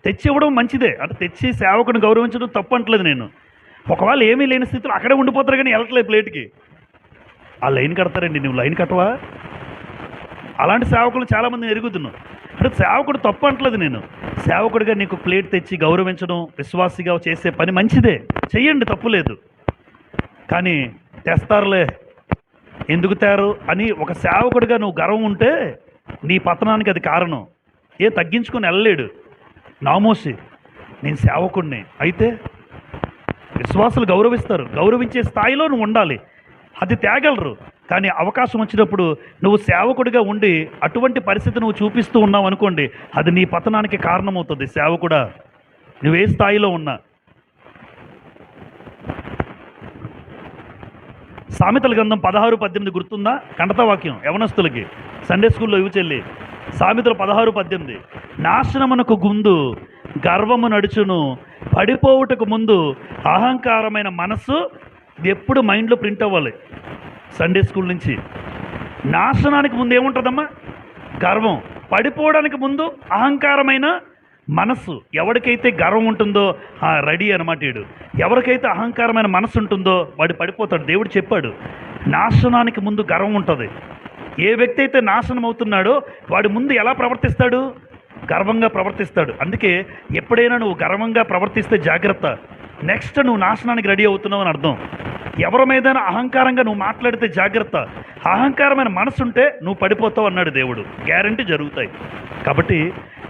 తెచ్చి ఇవ్వడం మంచిదే, అంటే తెచ్చి సేవకుని గౌరవించడం తప్పు అంటలేదు నేను. ఒకవేళ ఏమీ లేని స్థితిలో అక్కడే ఉండిపోతారు కానీ వెళ్ళట్లేదు ప్లేట్కి. ఆ లైన్ కడతారండి, నువ్వు లైన్ కట్టవా? అలాంటి సేవకులు చాలామంది ఎరుగుతున్నావు. అంటే సేవకుడు తప్పు అంటలేదు నేను. సేవకుడిగా నీకు ప్లేట్ తెచ్చి గౌరవించడం, విశ్వాసిగా చేసే పని మంచిదే, చెయ్యండి, తప్పు లేదు. కానీ తెస్తారులే, ఎందుకు తేరు అని ఒక సేవకుడిగా నువ్వు గర్వం ఉంటే నీ పతనానికి అది కారణం. తగ్గించుకొని వెళ్ళలేడు నామోసి, నేను సేవకుడిని అయితే. విశ్వాసులు గౌరవిస్తారు, గౌరవించే స్థాయిలో నువ్వు ఉండాలి, అది తేగలరు. కానీ అవకాశం వచ్చినప్పుడు నువ్వు సేవకుడిగా ఉండి అటువంటి పరిస్థితి నువ్వు చూపిస్తూ ఉన్నావు అనుకోండి, అది నీ పతనానికి కారణమవుతుంది. సేవకుడా, నువ్వే స్థాయిలో ఉన్నా. సామెతల గ్రంథం 16:18 గుర్తుందా? కంటత వాక్యం యవనస్తులకి సండే స్కూల్లో ఇవి చెల్లి. సామెతలు 16:18, నాశనమునకు ముందు గర్వము నడుచును, పడిపోవుటకు ముందు అహంకారమైన మనస్సు. ఎప్పుడు మైండ్లో ప్రింట్ అవ్వాలి సండే స్కూల్ నుంచి. నాశనానికి ముందు ఏముంటుందమ్మా? గర్వం. పడిపోవడానికి ముందు అహంకారమైన మనస్సు. ఎవరికైతే గర్వం ఉంటుందో రెడీ అనమాట వీడు. ఎవరికైతే అహంకారమైన మనస్సు ఉంటుందో వాడు పడిపోతాడు. దేవుడు చెప్పాడు, నాశనానికి ముందు గర్వం ఉంటుంది. ఏ వ్యక్తి అయితే నాశనం అవుతున్నాడో వాడి ముందు ఎలా ప్రవర్తిస్తాడు? గర్వంగా ప్రవర్తిస్తాడు. అందుకే ఎప్పుడైనా నువ్వు గర్వంగా ప్రవర్తిస్తే జాగ్రత్త, నెక్స్ట్ నువ్వు నాశనానికి రెడీ అవుతున్నావు అని అర్థం. ఎవరి మీదైనా అహంకారంగా నువ్వు మాట్లాడితే జాగ్రత్త, అహంకారమైన మనసు ఉంటే నువ్వు పడిపోతావు అన్నాడు దేవుడు. గ్యారంటీ జరుగుతాయి. కాబట్టి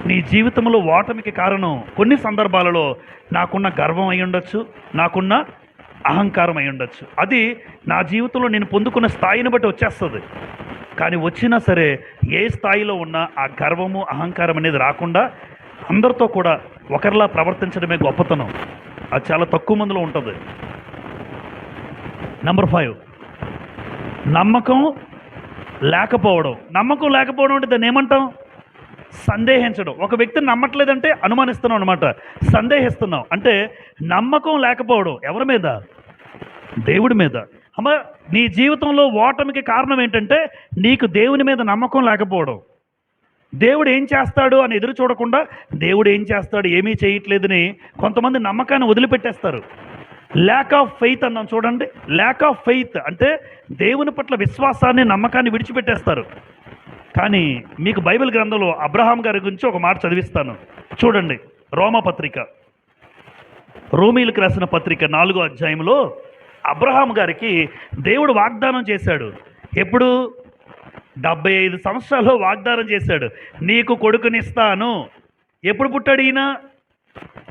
నీ జీవితంలో ఓటమికి కారణం కొన్ని సందర్భాలలో నాకున్న గర్వం అయి ఉండొచ్చు, నాకున్న అహంకారం అయి ఉండొచ్చు. అది నా జీవితంలో నేను పొందుకున్న స్థాయిని బట్టి వచ్చేస్తుంది. కానీ వచ్చినా సరే ఏ స్థాయిలో ఉన్నా ఆ గర్వము అహంకారం అనేది రాకుండా అందరితో కూడా ఒకరిలా ప్రవర్తించడమే గొప్పతనం. అది చాలా తక్కువ మందిలో ఉంటుంది. నెంబర్ 5, నమ్మకం లేకపోవడం. నమ్మకం లేకపోవడం అంటే దాన్ని ఏమంటాం? సందేహించడం. ఒక వ్యక్తిని నమ్మట్లేదంటే అనుమానిస్తున్నాం అనమాట, సందేహిస్తున్నాం. అంటే నమ్మకం లేకపోవడం ఎవరి మీద? దేవుడి మీద. అమ్మ, నీ జీవితంలో ఓటమికి కారణం ఏంటంటే నీకు దేవుని మీద నమ్మకం లేకపోవడం. దేవుడు ఏం చేస్తాడు అని ఎదురు చూడకుండా దేవుడు ఏం చేస్తాడు, ఏమీ చేయట్లేదని కొంతమంది నమ్మకాన్ని వదిలిపెట్టేస్తారు. ల్యాక్ ఆఫ్ ఫెయిత్ అన్నాం చూడండి. ల్యాక్ ఆఫ్ ఫెయిత్ అంటే దేవుని పట్ల విశ్వాసాన్ని, నమ్మకాన్ని విడిచిపెట్టేస్తారు. కానీ మీకు బైబిల్ గ్రంథంలో అబ్రహాం గారి గురించి ఒక మాట చదివిస్తాను చూడండి. రోమీలకు రాసిన పత్రిక 4వ అధ్యాయంలో అబ్రహాం గారికి దేవుడు వాగ్దానం చేశాడు. ఎప్పుడు? 75 సంవత్సరాల్లో వాగ్దానం చేశాడు, నీకు కొడుకునిస్తాను. ఎప్పుడు పుట్టాడు ఈయన?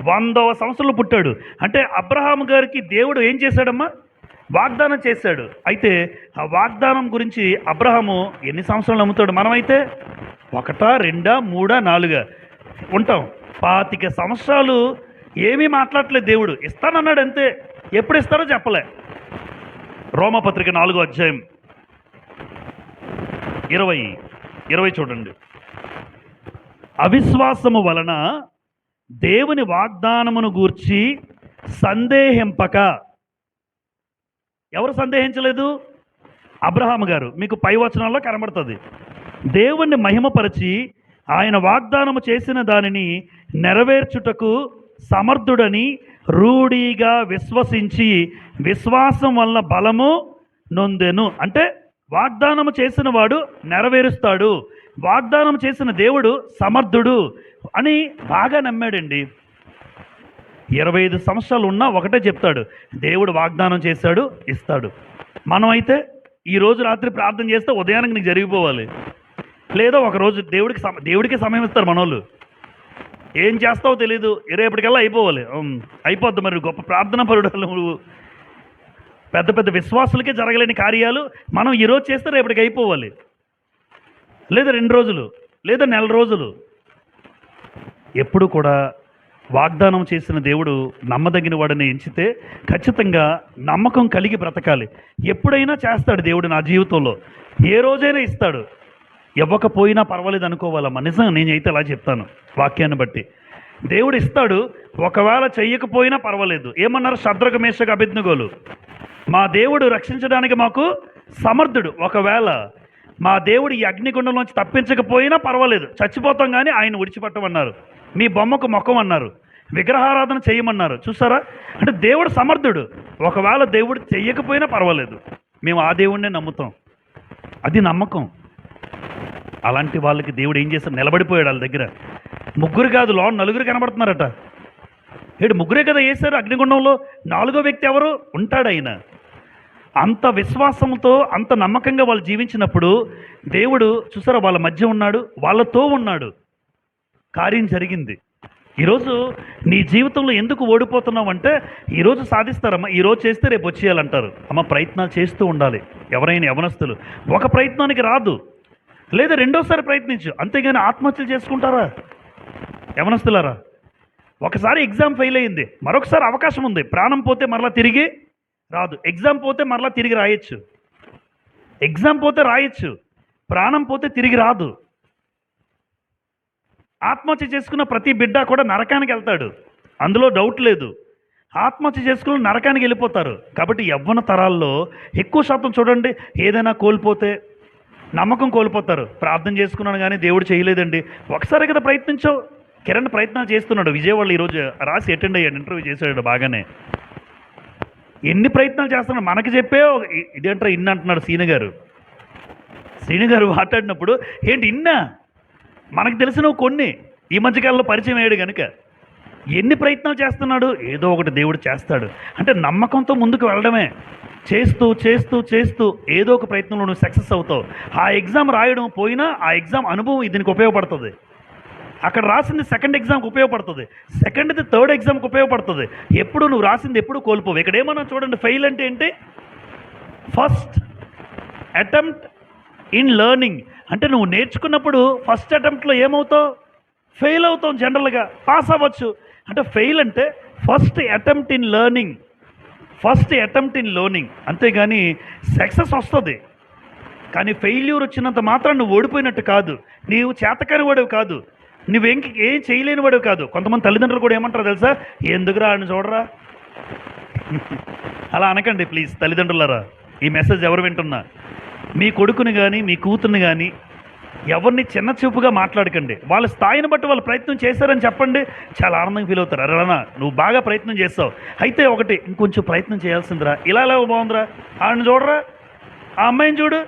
100వ సంవత్సరంలో పుట్టాడు. అంటే అబ్రహాం గారికి దేవుడు ఏం చేశాడమ్మా? వాగ్దానం చేశాడు. అయితే ఆ వాగ్దానం గురించి అబ్రహాము ఎన్ని సంవత్సరాలు నమ్ముతాడు? మనమైతే 1, 2, 3, 4 ఉంటాం. 25 సంవత్సరాలు ఏమీ మాట్లాడలేదు. దేవుడు ఇస్తానన్నాడు అంతే. ఎప్పుడు ఇస్తారో చెప్పలే. రోమపత్రిక 4వ అధ్యాయం 20 చూడండి. అవిశ్వాసము వలన దేవుని వాగ్దానమును గూర్చి సందేహింపక. ఎవరు సందేహించలేదు? అబ్రహాము గారు. మీకు పై వచనాల్లో కనబడుతుంది. దేవుణ్ణి మహిమపరిచి ఆయన వాగ్దానము చేసిన దానిని నెరవేర్చుటకు సమర్థుడని రూఢిగా విశ్వసించి విశ్వాసం వల్ల బలము నొందెను. అంటే వాగ్దానము చేసిన వాడు నెరవేరుస్తాడు, వాగ్దానం చేసిన దేవుడు సమర్థుడు అని బాగా నమ్మాడండి. 25 సంవత్సరాలు ఉన్నా ఒకటే చెప్తాడు, దేవుడు వాగ్దానం చేశాడు, ఇస్తాడు. మనమైతే ఈరోజు రాత్రి ప్రార్థన చేస్తే ఉదయానికి నీకు జరిగిపోవాలి. లేదా ఒకరోజు దేవుడికి సమయం ఇస్తారు మనోళ్ళు. ఏం చేస్తావో తెలీదు, రేపటికల్లా అయిపోవాలి. అయిపోద్ది. మరి గొప్ప ప్రార్థన పరుడు నువ్వు. పెద్ద పెద్ద విశ్వాసులకే జరగలేని కార్యాలు మనం ఈరోజు చేస్తే రేపటికి అయిపోవాలి. లేదా 2 రోజులు, లేదా 1 రోజులు. ఎప్పుడు కూడా వాగ్దానం చేసిన దేవుడు నమ్మదగిన వాడిని ఎంచితే ఖచ్చితంగా నమ్మకం కలిగి బ్రతకాలి. ఎప్పుడైనా చేస్తాడు దేవుడు నా జీవితంలో, ఏ రోజైనా ఇస్తాడు. ఇవ్వకపోయినా పర్వాలేదు అనుకోవాలమ్మా. నిజంగా నేనైతే అలా చెప్తాను వాక్యాన్ని బట్టి. దేవుడు ఇస్తాడు, ఒకవేళ చెయ్యకపోయినా పర్వాలేదు. ఏమన్నారు శద్రకు మేషకు అబేద్నెగోలు? మా దేవుడు రక్షించడానికి మాకు సమర్థుడు. ఒకవేళ మా దేవుడు ఈ అగ్నిగుండంలోంచి తప్పించకపోయినా పర్వాలేదు, చచ్చిపోతాం కానీ ఆయన విడిచిపెట్టమన్నారు. మీ బొమ్మకు మొక్కం అన్నారు, విగ్రహారాధన చేయమన్నారు. చూసారా? అంటే దేవుడు సమర్థుడు. ఒకవేళ దేవుడు చెయ్యకపోయినా పర్వాలేదు, మేము ఆ దేవుడినే నమ్ముతాం. అది నమ్మకం. అలాంటి వాళ్ళకి దేవుడు ఏం చేశాడు? నిలబడిపోయాడు వాళ్ళ దగ్గర. ముగ్గురు కాదు, నలుగురు కనబడుతున్నారట. ముగ్గురే కదా వేశారు అగ్నిగుండంలో. నాలుగో వ్యక్తి ఎవరు? ఉంటాడు ఆయన. అంత విశ్వాసంతో అంత నమ్మకంగా వాళ్ళు జీవించినప్పుడు దేవుడు చూసారా వాళ్ళ మధ్య ఉన్నాడు, వాళ్ళతో ఉన్నాడు. కార్యం జరిగింది. ఈరోజు నీ జీవితంలో ఎందుకు ఓడిపోతున్నావు అంటే, ఈరోజు సాధిస్తారమ్మా, ఈరోజు చేస్తే రేపు వచ్చేయాలంటారు. అమ్మ ప్రయత్నాలు చేస్తూ ఉండాలి. ఎవరైనా యవనస్తులు ఒక ప్రయత్నానికి రాదు, లేదా రెండోసారి ప్రయత్నించు, అంతేగాని ఆత్మహత్యలు చేసుకుంటారా? యవనస్తులారా, ఒకసారి ఎగ్జామ్ ఫెయిల్ అయింది, మరొకసారి అవకాశం ఉంది. ప్రాణం పోతే మరలా తిరిగి రాదు. ఎగ్జామ్ పోతే మరలా తిరిగి రాయొచ్చు. ఎగ్జామ్ పోతే రాయొచ్చు, ప్రాణం పోతే తిరిగి రాదు. ఆత్మహత్య చేసుకున్న ప్రతి బిడ్డ కూడా నరకానికి వెళ్తాడు, అందులో డౌట్ లేదు. ఆత్మహత్య చేసుకుని నరకానికి వెళ్ళిపోతారు. కాబట్టి యవ్వన తరాల్లో ఎక్కువ శాతం చూడండి, ఏదైనా కోల్పోతే నమ్మకం కోల్పోతారు. ప్రార్థన చేసుకున్నాను కానీ దేవుడు చేయలేదండి. ఒకసారి కదా ప్రయత్నించావు. కిరణ్ ప్రయత్నాలు చేస్తున్నాడు. విజయవాడలో ఈరోజు రాసి అటెండ్ అయ్యాడు, ఇంటర్వ్యూ చేశాడు బాగానే. ఎన్ని ప్రయత్నాలు చేస్తున్నాడు మనకి చెప్పే. ఇదేంటారు ఇన్న అంటున్నాడు శ్రీను గారు మాట్లాడినప్పుడు. ఏంటి ఇన్నా? మనకు తెలిసినవి కొన్ని ఈ మధ్యకాలంలో పరిచయం అయ్యాడు కనుక. ఎన్ని ప్రయత్నాలు చేస్తున్నాడు? ఏదో ఒకటి దేవుడు చేస్తాడు. అంటే నమ్మకంతో ముందుకు వెళ్ళడమే. చేస్తూ చేస్తూ చేస్తూ ఏదో ఒక ప్రయత్నంలో నువ్వు సక్సెస్ అవుతావు. ఆ ఎగ్జామ్ రాయడం పోయినా ఆ ఎగ్జామ్ అనుభవం దీనికి ఉపయోగపడుతుంది. అక్కడ రాసింది సెకండ్ ఎగ్జామ్కి ఉపయోగపడుతుంది, సెకండ్ది థర్డ్ ఎగ్జామ్కి ఉపయోగపడుతుంది. ఎప్పుడు నువ్వు రాసింది ఎప్పుడు కోల్పోవు. ఇక్కడ ఏమన్నా చూడండి, ఫెయిల్ అంటే ఏంటి? First attempt in learning. అంటే నువ్వు నేర్చుకున్నప్పుడు ఫస్ట్ అటెంప్ట్లో ఏమవుతావు? ఫెయిల్ అవుతావు. జనరల్గా పాస్ అవ్వచ్చు. అంటే ఫెయిల్ అంటే first attempt in learning, first attempt in learning. అంతేగాని సక్సెస్ వస్తుంది, కానీ ఫెయిల్యూర్ వచ్చినంత మాత్రం నువ్వు ఓడిపోయినట్టు కాదు. నీవు చేతకాని వాడివి కాదు, నువ్వేం ఏం చేయలేని వాడివి కాదు. కొంతమంది తల్లిదండ్రులు కూడా ఏమంటారు తెలుసా? ఎందుకురా అని చూడరా. అలా అనకండి ప్లీజ్ తల్లిదండ్రులారా. ఈ మెసేజ్ ఎవరు వింటున్నా, మీ కొడుకుని కానీ మీ కూతుర్ని కానీ ఎవరిని చిన్న చూపుగా మాట్లాడకండి. వాళ్ళ స్థాయిని బట్టి వాళ్ళు ప్రయత్నం చేశారని చెప్పండి, చాలా ఆనందంగా ఫీల్ అవుతారు. అరేనా నువ్వు బాగా ప్రయత్నం చేస్తావు, అయితే ఒకటి ఇంకొంచెం ప్రయత్నం చేయాల్సిందిరా, ఇలా బాగుందిరా, ఆడిని చూడరా, ఆ అమ్మాయిని చూడు.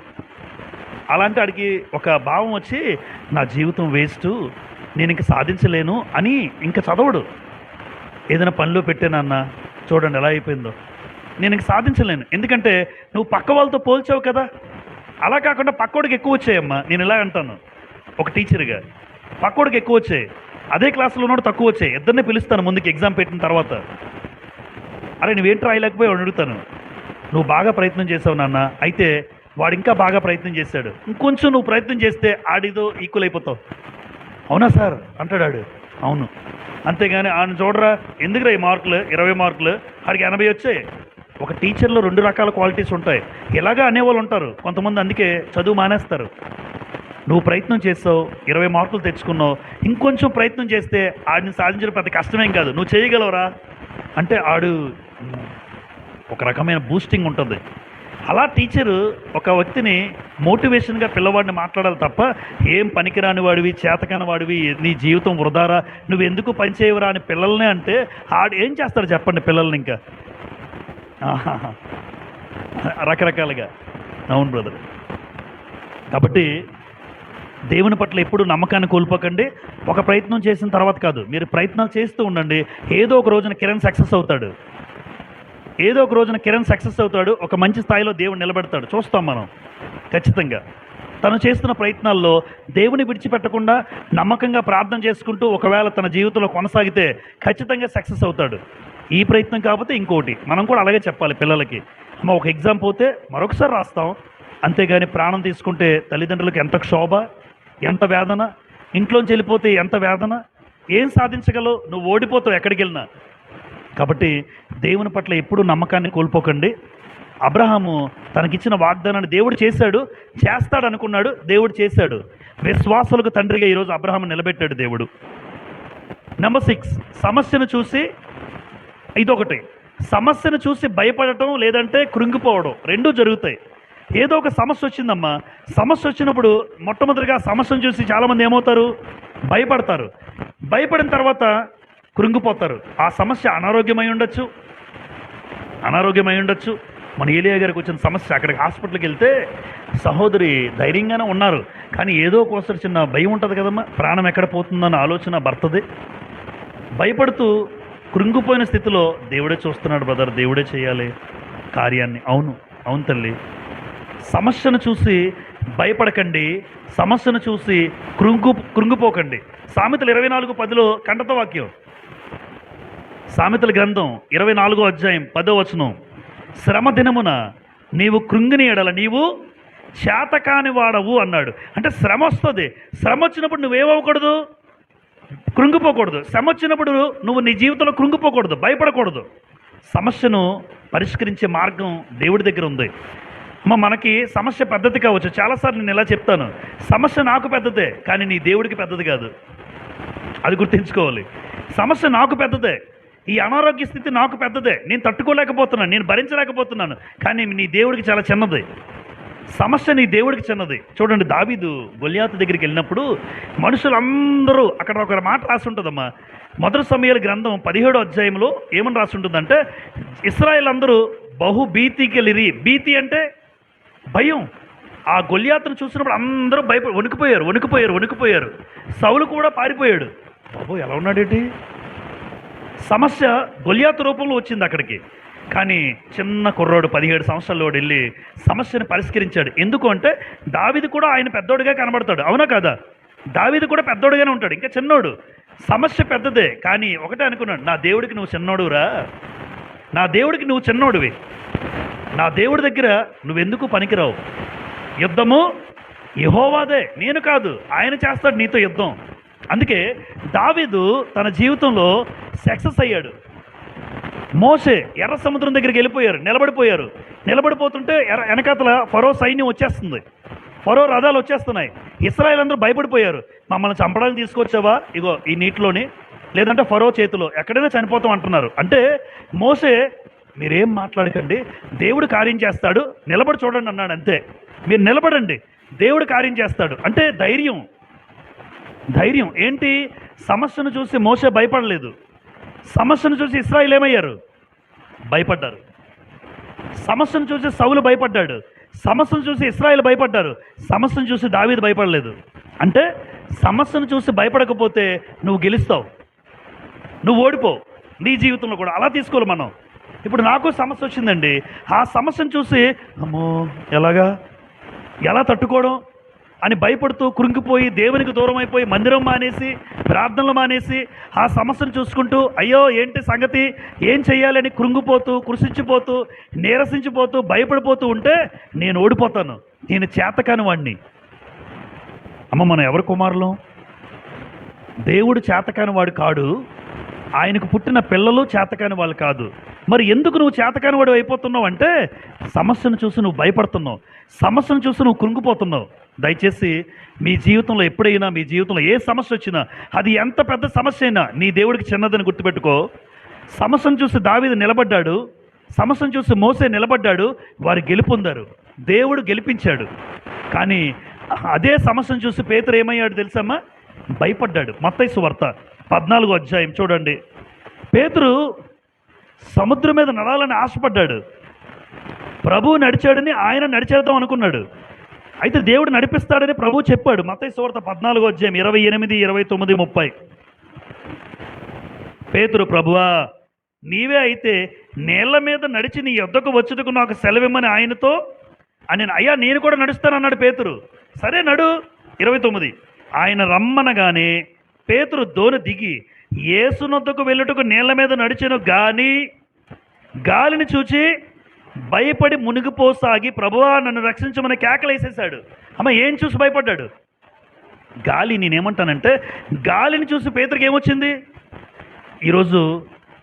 అలాంటి ఆడికి ఒక భావం వచ్చి నా జీవితం వేస్ట్, నేను ఇంక సాధించలేను అని ఇంక చదవడు. ఏదైనా పనిలో పెట్టానన్న చూడండి ఎలా అయిపోయిందో, నేను ఇంక సాధించలేను. ఎందుకంటే నువ్వు పక్క వాళ్ళతో పోల్చావు కదా. అలా కాకుండా పక్కోడికి ఎక్కువ వచ్చాయమ్మా. నేను ఇలా అంటాను ఒక టీచర్గా, పక్కోడికి ఎక్కువ వచ్చాయి, అదే క్లాసులో ఉన్నోడు తక్కువ వచ్చాయి. ఇద్దరిని పిలుస్తాను ముందుకు ఎగ్జామ్ పెట్టిన తర్వాత. అరే నువ్వేంటి రాయలేకపోయావు అని అడుగుతాను. నువ్వు బాగా ప్రయత్నం చేసావు నాన్న, అయితే వాడు ఇంకా బాగా ప్రయత్నం చేశాడు, ఇంకొంచెం నువ్వు ప్రయత్నం చేస్తే ఆడిదో ఈక్వల్ అయిపోతావు. అవునా సార్ అంటాడు ఆడు. అవును. అంతేగాని ఆయన చూడరా, ఎందుకురా ఈ మార్కులు 20 మార్కులు, ఆడికి 80 వచ్చాయి. ఒక టీచర్లో 2 రకాల క్వాలిటీస్ ఉంటాయి. ఇలాగా అనేవాళ్ళు ఉంటారు కొంతమంది, అందుకే చదువు మానేస్తారు. నువ్వు ప్రయత్నం చేస్తావు, 20 మార్కులు తెచ్చుకున్నావు, ఇంకొంచెం ప్రయత్నం చేస్తే ఆడిని సాధించడం పెద్ద కష్టమేం కాదు, నువ్వు చేయగలవరా అంటే ఆడు ఒక రకమైన బూస్టింగ్ ఉంటుంది. అలా టీచరు ఒక వ్యక్తిని మోటివేషన్గా పిల్లవాడిని మాట్లాడాలి తప్ప, ఏం పనికిరాని వాడివి, చేతకాని వాడివి, నీ జీవితం వృధారా, నువ్వు ఎందుకు పని చేయవురా అని పిల్లల్ని అంటే ఆడు ఏం చేస్తాడు చెప్పండి పిల్లల్ని? ఇంకా రకరకాలుగా. అవును బ్రదర్. కాబట్టి దేవుని పట్ల ఎప్పుడు నమ్మకాన్ని కోల్పోకండి. ఒక ప్రయత్నం చేసిన తర్వాత కాదు, మీరు ప్రయత్నాలు చేస్తూ ఉండండి. ఏదో ఒక రోజున కిరణ్ సక్సెస్ అవుతాడు, ఏదో ఒక రోజున కిరణ్ సక్సెస్ అవుతాడు, ఒక మంచి స్థాయిలో దేవుడు నిలబెడతాడు. చూస్తాం మనం ఖచ్చితంగా. తను చేస్తున్న ప్రయత్నాల్లో దేవుని విడిచిపెట్టకుండా నమ్మకంగా ప్రార్థన చేసుకుంటూ ఒకవేళ తన జీవితంలో కొనసాగితే ఖచ్చితంగా సక్సెస్ అవుతాడు. ఈ ప్రయత్నం కాకపోతే ఇంకోటి. మనం కూడా అలాగే చెప్పాలి పిల్లలకి. అమ్మ ఒక ఎగ్జామ్ పోతే మరొకసారి రాస్తాం, అంతేగాని ప్రాణం తీసుకుంటే తల్లిదండ్రులకు ఎంత క్షోభ, ఎంత వేదన, ఇంట్లోంచి వెళ్ళిపోతే ఎంత వేదన. ఏం సాధించగలవు? నువ్వు ఓడిపోతావు ఎక్కడికి వెళ్ళినా. కాబట్టి దేవుని పట్ల ఎప్పుడూ నమ్మకాన్ని కోల్పోకండి. అబ్రహాము తనకిచ్చిన వాగ్దానాన్ని దేవుడు చేశాడు, చేస్తాడు అనుకున్నాడు, దేవుడు చేశాడు. విశ్వాసులకు తండ్రిగా ఈరోజు అబ్రహాము నిలబెట్టాడు దేవుడు. నెంబర్ 6, సమస్యను చూసి, ఇదొకటి, సమస్యను చూసి భయపడటం లేదంటే కృంగిపోవడం, రెండూ జరుగుతాయి. ఏదో ఒక సమస్య వచ్చిందమ్మా, సమస్య వచ్చినప్పుడు మొట్టమొదటిగా సమస్యను చూసి చాలామంది ఏమవుతారు? భయపడతారు. భయపడిన తర్వాత కృంగిపోతారు. ఆ సమస్య అనారోగ్యమై ఉండొచ్చు. మన ఏలియా గారికి వచ్చిన సమస్య, అక్కడికి హాస్పిటల్కి వెళ్తే సహోదరి ధైర్యంగానే ఉన్నారు, కానీ ఏదో ఒకసారి చిన్న భయం ఉంటుంది కదమ్మా, ప్రాణం ఎక్కడ పోతుందన్న ఆలోచన భర్తది. భయపడుతూ కృంగిపోయిన స్థితిలో దేవుడే చూస్తున్నాడు బ్రదర్, దేవుడే చేయాలి కార్యాన్ని. అవును తల్లి, సమస్యను చూసి భయపడకండి, సమస్యను చూసి కృంగిపోకండి. సామెతలు 24:10 కంటత వాక్యం. సామెతల గ్రంథం 24వ అధ్యాయం 10వ వచనం. శ్రమ దినమున నీవు కృంగిని ఎడల నీవు చేతకాని వాడవు అన్నాడు. అంటే శ్రమ వస్తుంది, శ్రమ వచ్చినప్పుడు నువ్వేమవ్వకూడదు? కృంగిపోకూడదు. శ్రమ వచ్చినప్పుడు నువ్వు నీ జీవితంలో కృంగిపోకూడదు, భయపడకూడదు. సమస్యను పరిష్కరించే మార్గం దేవుడి దగ్గర ఉంది. మనకి సమస్య పెద్దది కావచ్చు. చాలాసార్లు నేను ఇలా చెప్తాను, సమస్య నాకు పెద్దదే కానీ నీ దేవుడికి పెద్దది కాదు. అది గుర్తుంచుకోవాలి. సమస్య నాకు పెద్దదే, ఈ అనారోగ్య స్థితి నాకు పెద్దదే, నేను తట్టుకోలేకపోతున్నాను, నేను భరించలేకపోతున్నాను, కానీ నీ దేవుడికి చాలా చిన్నది. సమస్య నీ దేవుడికి చిన్నది. చూడండి, దావీదు గొల్యాతు దగ్గరికి వెళ్ళినప్పుడు మనుషులందరూ, అక్కడ ఒక మాట రాసి ఉంటుందమ్మా, మొదటి సమూయేలు గ్రంథం 17వ అధ్యాయంలో ఏమని రాసి ఉంటుందంటే, ఇశ్రాయేల్ అందరూ బహుభీతికెలిరి. భీతి అంటే భయం. ఆ గొల్యాతును చూసినప్పుడు అందరూ వణికిపోయారు. సౌలు కూడా పారిపోయాడు. బాబు ఎలా ఉన్నాడేంటి? సమస్య గొల్యాతు రూపంలో వచ్చింది అక్కడికి, కానీ చిన్న కుర్రోడు 17 సంవత్సరాల్లో వెళ్ళి సమస్యను పరిష్కరించాడు. ఎందుకు అంటే దావీదు కూడా ఆయన పెద్దోడుగా కనబడతాడు, అవునా కాదా? దావీదు కూడా పెద్దోడుగానే ఉంటాడు, ఇంకా చిన్నోడు. సమస్య పెద్దదే, కానీ ఒకటే అనుకున్నాడు, నా దేవుడికి నువ్వు చిన్నోడురా, నా దేవుడికి నువ్వు చిన్నోడివి, నా దేవుడి దగ్గర నువ్వెందుకు పనికిరావు? యుద్ధము యెహోవాదే, నేను కాదు, ఆయన చేస్తాడు నీతో యుద్ధం. అందుకే దావీదు తన జీవితంలో సక్సెస్ అయ్యాడు. మోషే ఎర్ర సముద్రం దగ్గరికి నిలబడిపోతుంటే వెనకాతల ఫరో సైన్యం వచ్చేస్తుంది, ఫరో రథాలు వచ్చేస్తున్నాయి. ఇశ్రాయేల్ అందరూ భయపడిపోయారు, మమ్మల్ని చంపడానికి తీసుకొచ్చావా, ఇగో ఈ నీటిలోని, లేదంటే ఫరో చేతిలో ఎక్కడైనా చనిపోతాం అంటున్నారు. అంటే మోషే, మీరేం మాట్లాడకండి, దేవుడు కార్యం చేస్తాడు, నిలబడి చూడండి అన్నాడు. అంతే, మీరు నిలబడండి, దేవుడు కార్యం చేస్తాడు. అంటే ధైర్యం ఏంటి? సమస్యను చూసి మోషే భయపడలేదు, సమస్యను చూసి ఇశ్రాయేల్ ఏమయ్యారు? భయపడ్డారు. సమస్యను చూసి సౌలు భయపడ్డాడు, సమస్యను చూసి ఇశ్రాయేల్ భయపడ్డారు, సమస్యను చూసి దావీదు భయపడలేదు. అంటే సమస్యను చూసి భయపడకపోతే నువ్వు గెలుస్తావు, నువ్వు ఓడిపోవు. నీ జీవితంలో కూడా అలా తీసుకోవాలి మనం. ఇప్పుడు నాకు సమస్య వచ్చిందండి, ఆ సమస్యను చూసి అమ్మో ఎలా తట్టుకోవడం అని భయపడుతూ కృంగిపోయి దేవునికి దూరం అయిపోయి మందిరం మానేసి ప్రార్థనలు మానేసి ఆ సమస్యను చూసుకుంటూ అయ్యో ఏంటి సంగతి, ఏం చెయ్యాలని కృంగిపోతూ కృషించిపోతూ నీరసించిపోతూ భయపడిపోతూ ఉంటే నేను ఓడిపోతాను, నేను చేతకాని వాడిని. అమ్మ, మనం ఎవరి కుమారులం? దేవుడు చేతకాని వాడు కాడు, ఆయనకు పుట్టిన పిల్లలు చేతకాని వాళ్ళు కాదు. మరి ఎందుకు నువ్వు చేతకాని వాడు అయిపోతున్నావు అంటే సమస్యను చూసి నువ్వు భయపడుతున్నావు, సమస్యను చూసి నువ్వు కృంగిపోతున్నావు. దయచేసి మీ జీవితంలో ఎప్పుడైనా, మీ జీవితంలో ఏ సమస్య వచ్చినా, అది ఎంత పెద్ద సమస్య అయినా నీ దేవుడికి చిన్నదని గుర్తుపెట్టుకో. సమస్యను చూసి దావీదు నిలబడ్డాడు, సమస్యను చూసి మోసే నిలబడ్డాడు, వారు గెలుపొందారు, దేవుడు గెలిపించాడు. కానీ అదే సమస్యను చూసి పేతురు ఏమయ్యాడు తెలుసమ్మా? భయపడ్డాడు. మత్తయి సువార్త 14వ అధ్యాయం చూడండి. పేతురు సముద్రం మీద నడాలని ఆశపడ్డాడు, ప్రభువు నడిచాడని ఆయన నడిచేద్దాం అనుకున్నాడు. అయితే దేవుడు నడిపిస్తాడని ప్రభువు చెప్పాడు. మత్తయి సువార్త 14వ అధ్యాయం 28, 29, 30. పేతురు, ప్రభువా నీవే అయితే నేళ్ల మీద నడిచి నీ యొద్దకు వచ్చుటకు నాకు సెలవిమ్మని ఆయనతో అని, అయ్యా నేను కూడా నడుస్తానన్నాడు పేతురు. సరే నడు. 29, ఆయన రమ్మనగానే పేతురు దోణి దిగి యేసునొద్దకు వెళ్ళుటకు నీళ్ల మీద నడిచెను, గాని గాలిని చూచి భయపడి మునిగిపోసాగి ప్రభువా నన్ను రక్షించమని కేకలేసేశాడు. అమ్మ, ఏం చూసి భయపడ్డాడు? గాలి. నేనేమంటానంటే గాలిని చూసి పేతురికి ఏమొచ్చింది? ఈరోజు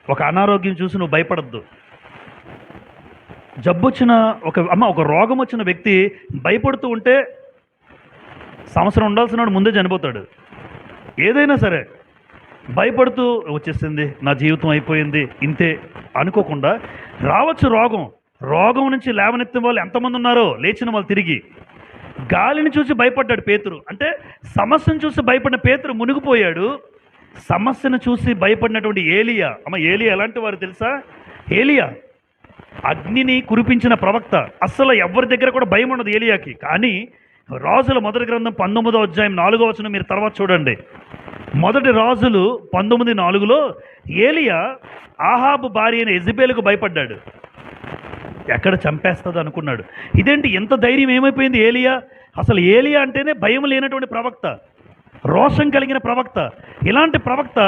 ఒక అనారోగ్యం చూసి నువ్వు భయపడద్దు. జబ్బు వచ్చిన ఒక రోగం వచ్చిన వ్యక్తి భయపడుతూ ఉంటే సంవత్సరం ఉండాల్సిన వాడు ముందే చనిపోతాడు. ఏదైనా సరే భయపడుతూ వచ్చేసింది, నా జీవితం అయిపోయింది, ఇంతే అనుకోకుండా రావచ్చు రోగం నుంచి లేవనెత్తిన వాళ్ళు ఎంతమంది ఉన్నారో లేచిన వాళ్ళు తిరిగి. గాలిని చూసి భయపడ్డాడు పేతురు, అంటే సమస్యను చూసి భయపడిన పేతురు మునిగిపోయాడు. సమస్యను చూసి భయపడినటువంటి ఏలియా, ఏలియా ఎలాంటి వారు తెలుసా? ఏలియా అగ్నిని కురిపించిన ప్రవక్త. అస్సలు ఎవరి దగ్గర కూడా భయం ఉండదు ఏలియాకి. కానీ రాజుల మొదటి గ్రంథం 19వ అధ్యాయం 4వ వచనం మీరు తర్వాత చూడండి. మొదటి రాజులు 19:4లో ఏలియా ఆహాబు భార్య అయిన యెజబెలుకు భయపడ్డాడు. ఎక్కడ చంపేస్తుంది అనుకున్నాడు. ఇదేంటి ఎంత ధైర్యం ఏమైపోయింది ఏలియా? అసలు ఏలియా అంటేనే భయం లేనటువంటి ప్రవక్త, రోషం కలిగిన ప్రవక్త. ఇలాంటి ప్రవక్త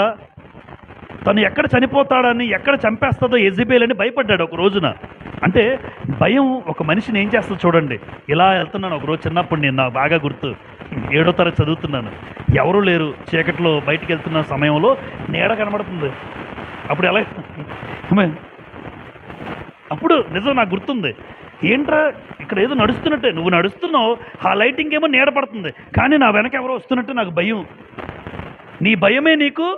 తను ఎక్కడ చనిపోతాడని, ఎక్కడ చంపేస్తుందో యెజబెల్ అని భయపడ్డాడు ఒక రోజున. అంటే భయం ఒక మనిషిని ఏం చేస్తుందో చూడండి. ఇలా వెళ్తున్నాను ఒకరోజు, చిన్నప్పుడు నేను నాకు బాగా గుర్తు, 7వ తరగతి చదువుతున్నాను. ఎవరూ లేరు, చీకట్లో బయటికి వెళ్తున్న సమయంలో నీడ కనబడుతుంది. అప్పుడు ఎలా, అప్పుడు నిజం నాకు గుర్తుంది, ఏంట్రా ఇక్కడ ఏదో నడుస్తున్నట్టే, నువ్వు నడుస్తున్నావు, ఆ లైటింగ్ ఏమో నీడ పడుతుంది, కానీ నా వెనక ఎవరో వస్తున్నట్టు నాకు భయం. నీ భయమే నీకు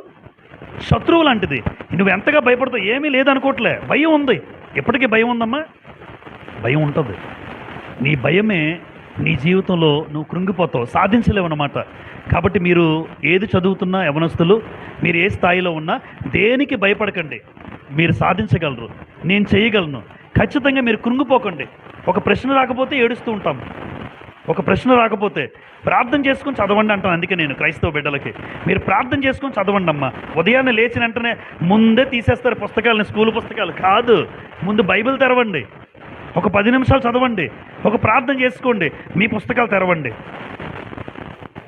శత్రువు లాంటిది. నువ్వు ఎంతగా భయపడతావు, ఏమీ లేదనుకోవట్లే, భయం ఉంది. ఎప్పటికీ భయం ఉందమ్మా, భయం ఉంటుంది. నీ భయమే నీ జీవితంలో నువ్వు కృంగిపోతావు, సాధించలేవన్నమాట. కాబట్టి మీరు ఏది చదువుతున్నా యవనస్తులు, మీరు ఏ స్థాయిలో ఉన్నా దేనికి భయపడకండి, మీరు సాధించగలరు, నేను చేయగలను. ఖచ్చితంగా మీరు కృంగిపోకండి. ఒక ప్రశ్న రాకపోతే ఏడుస్తూ ఉంటాం, ఒక ప్రశ్న రాకపోతే ప్రార్థన చేసుకొని చదవండి అంటాను. అందుకే నేను క్రైస్తవ బిడ్డలకి, మీరు ప్రార్థన చేసుకొని చదవండి అమ్మా. ఉదయాన్నే లేచిన వెంటనే ముందే తీసేస్తారు పుస్తకాలని, స్కూల్ పుస్తకాలు కాదు, ముందు బైబిల్ తెరవండి, ఒక 10 నిమిషాలు చదవండి, ఒక ప్రార్థన చేసుకోండి, మీ పుస్తకాలు తెరవండి.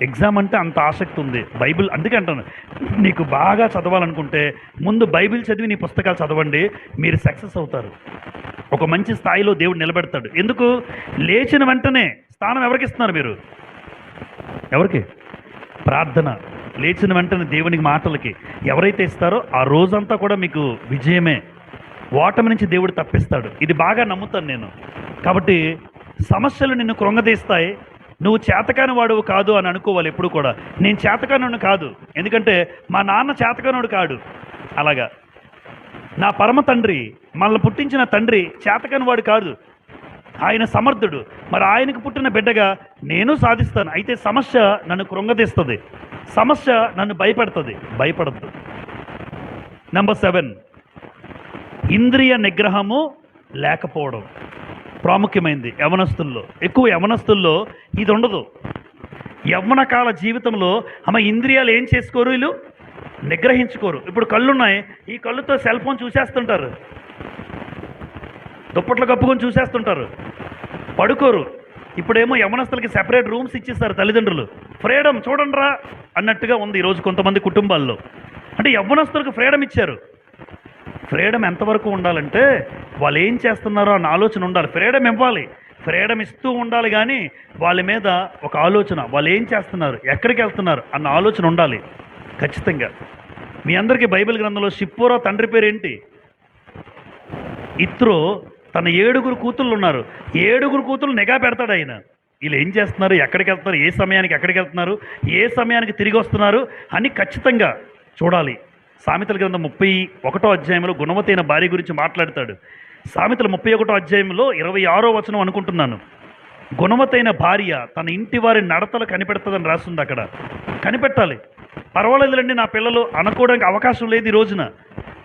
ఎగ్జామ్ అంటే అంత ఆసక్తి ఉంది బైబిల్, అందుకే అంటాను, నీకు బాగా చదవాలనుకుంటే ముందు బైబిల్ చదివి నీ పుస్తకాలు చదవండి, మీరు సక్సెస్ అవుతారు. ఒక మంచి స్థాయిలో దేవుడు నిలబెడతాడు. ఎందుకు? లేచిన వెంటనే స్థానం ఎవరికి ఇస్తున్నారు మీరు? ఎవరికి? ప్రార్థన. లేచిన వెంటనే దేవునికి, మాటలకి ఎవరైతే ఇస్తారో ఆ రోజంతా కూడా మీకు విజయమే. ఓటమి నుంచి దేవుడు తప్పిస్తాడు. ఇది బాగా నమ్ముతాను నేను. కాబట్టి సమస్యలు నిన్ను కృంగదీస్తాయి. నువ్వు చేతకాని వాడువు కాదు అని అనుకోవాలి ఎప్పుడు కూడా. నేను చేతకానుడు కాదు, ఎందుకంటే మా నాన్న చేతకానుడు కాడు. అలాగా నా పరమ తండ్రి, మనల్ని పుట్టించిన తండ్రి చేతకాని వాడు కాదు, ఆయన సమర్థుడు. మరి ఆయనకు పుట్టిన బిడ్డగా నేను సాధిస్తాను. అయితే సమస్య నన్ను కృంగదీస్తుంది, సమస్య నన్ను భయపెడుతుంది. భయపడద్దు. నెంబర్ 7, ఇంద్రియ నిగ్రహము లేకపోవడం ప్రాముఖ్యమైనది యవనస్తుల్లో. ఎక్కువ యవనస్తుల్లో ఇది ఉండదు. యవ్వన కాల జీవితంలో ఇంద్రియాలు ఏం చేసుకోరు, వీళ్ళు నిగ్రహించుకోరు. ఇప్పుడు కళ్ళున్నాయి, ఈ కళ్ళుతో సెల్ ఫోన్ చూసేస్తుంటారు, దుప్పట్లు కప్పుకొని చూసేస్తుంటారు, పడుకోరు. ఇప్పుడేమో యవనస్తులకి సెపరేట్ రూమ్స్ ఇచ్చేస్తారు తల్లిదండ్రులు. ఫ్రీడమ్ చూడండి రా అన్నట్టుగా ఉంది ఈరోజు కొంతమంది కుటుంబాల్లో. అంటే యవ్వనస్తులకు ఫ్రీడమ్ ఇచ్చారు. ఫ్రీడమ్ ఎంతవరకు ఉండాలంటే వాళ్ళు ఏం చేస్తున్నారో అన్న ఆలోచన ఉండాలి. ఫ్రీడమ్ ఇవ్వాలి, ఫ్రీడమ్ ఇస్తూ ఉండాలి, కానీ వాళ్ళ మీద ఒక ఆలోచన, వాళ్ళు ఏం చేస్తున్నారు, ఎక్కడికి వెళ్తున్నారు అన్న ఆలోచన ఉండాలి ఖచ్చితంగా. మీ అందరికీ బైబిల్ గ్రంథంలో షిప్పోరా తండ్రి పేరు ఏంటి? ఇత్రో తన 7 కూతుళ్ళు ఉన్నారు. 7 కూతుళ్ళు నిఘా పెడతాడు ఆయన. వీళ్ళు ఏం చేస్తున్నారు, ఎక్కడికి వెళ్తున్నారు, ఏ సమయానికి ఎక్కడికి వెళ్తున్నారు, ఏ సమయానికి తిరిగి వస్తున్నారు అని ఖచ్చితంగా చూడాలి. సామెతల గ్రంథం 31వ అధ్యాయంలో గుణవతైన భార్య గురించి మాట్లాడతాడు. సామెతల 31వ అధ్యాయంలో 26వ వచనం అనుకుంటున్నాను. గుణవతైన భార్య తన ఇంటి వారి నడతలు కనిపెడుతుందని రాస్తుంది అక్కడ. కనిపెట్టాలి. పర్వాలేదులండి నా పిల్లలు అనుకోవడానికి అవకాశం లేదు ఈ రోజున.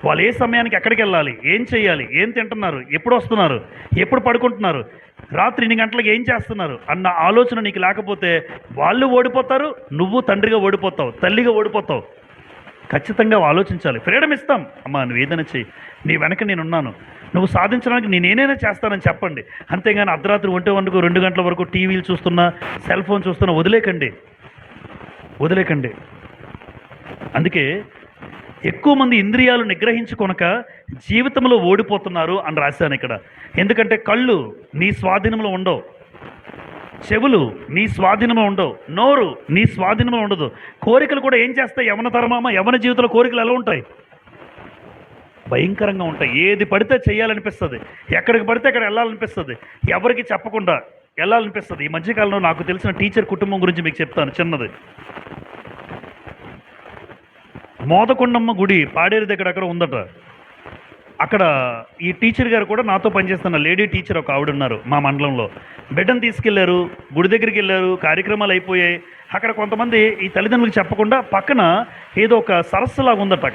వాళ్ళు ఏ సమయానికి ఎక్కడికి వెళ్ళాలి, ఏం చేయాలి, ఏం తింటున్నారు, ఎప్పుడు వస్తున్నారు, ఎప్పుడు పడుకుంటున్నారు, రాత్రి 8 గంటలకు ఏం చేస్తున్నారు అన్న ఆలోచన నీకు లేకపోతే వాళ్ళు ఓడిపోతారు, నువ్వు తండ్రిగా ఓడిపోతావు, తల్లిగా ఓడిపోతావు. ఖచ్చితంగా ఆలోచించాలి. ఫ్రీడమ్ ఇస్తాం, అమ్మా నువ్వు ఏదైనా చెయ్యి, నీ వెనక నేనున్నాను, నువ్వు సాధించడానికి నేనేనైనా చేస్తానని చెప్పండి. అంతేగాని అర్ధరాత్రి 1 గంటకు 2 గంటల వరకు టీవీలు చూస్తున్నా, సెల్ ఫోన్ చూస్తున్నా వదిలేకండి. అందుకే ఎక్కువ మంది ఇంద్రియాలు నిగ్రహించుకొనక జీవితంలో ఓడిపోతున్నారు అని రాశాను ఇక్కడ. ఎందుకంటే కళ్ళు నీ స్వాధీనంలో ఉండవు, చెవులు నీ స్వాధీనంలో ఉండవు, నోరు నీ స్వాధీనంలో ఉండదు. కోరికలు కూడా ఏం చేస్తాయి? యవన జీవితంలో కోరికలు ఎలా ఉంటాయి? భయంకరంగా ఉంటాయి. ఏది పడితే చేయాలనిపిస్తుంది, ఎక్కడికి పడితే అక్కడ వెళ్ళాలనిపిస్తుంది, ఎవరికి చెప్పకుండా వెళ్ళాలనిపిస్తుంది. ఈ మధ్యకాలంలో నాకు తెలిసిన టీచర్ కుటుంబం గురించి మీకు చెప్తాను. చిన్నది, మోదకొండమ్మ గుడి పాడేరు దగ్గర అక్కడ ఉందట. అక్కడ ఈ టీచర్ గారు కూడా నాతో పనిచేస్తున్న లేడీ టీచర్ ఒక ఆవిడ ఉన్నారు మా మండలంలో. బిడ్డను తీసుకెళ్లారు, గుడి దగ్గరికి వెళ్ళారు, కార్యక్రమాలు అయిపోయాయి. అక్కడ కొంతమంది ఈ తల్లిదండ్రులకు చెప్పకుండా పక్కన ఏదో ఒక సరస్సులాగా ఉందట.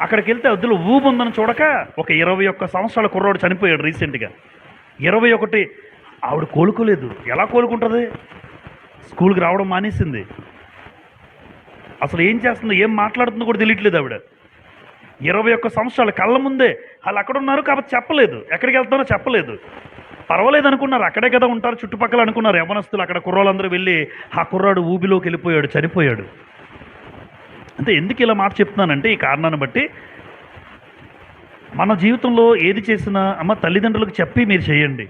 అక్కడికి వెళ్తే అందులో ఊబు ఉందని చూడక ఒక 21 సంవత్సరాల కుర్రాడు చనిపోయాడు రీసెంట్గా. 21. ఆవిడ కోలుకోలేదు. ఎలా కోలుకుంటుంది? స్కూల్కి రావడం మానేసింది. అసలు ఏం చేస్తుందో, ఏం మాట్లాడుతుందో కూడా తెలియట్లేదు ఆవిడ. 21 సంవత్సరాలు కళ్ళ ముందే వాళ్ళు అక్కడ ఉన్నారు కాబట్టి చెప్పలేదు, ఎక్కడికి వెళ్తానో చెప్పలేదు. పర్వాలేదు అనుకున్నారు, అక్కడే కదా ఉంటారు చుట్టుపక్కల అనుకున్నారు యవ్వనస్తులు. అక్కడ కుర్రోళ్ళందరూ వెళ్ళి ఆ కుర్రాడు ఊబిలోకి వెళ్ళిపోయాడు, చనిపోయాడు. అంటే ఎందుకు ఇలా మాట చెప్తున్నానంటే ఈ కారణాన్ని బట్టి, మన జీవితంలో ఏది చేసినా అమ్మ తల్లిదండ్రులకు చెప్పి మీరు చేయండి.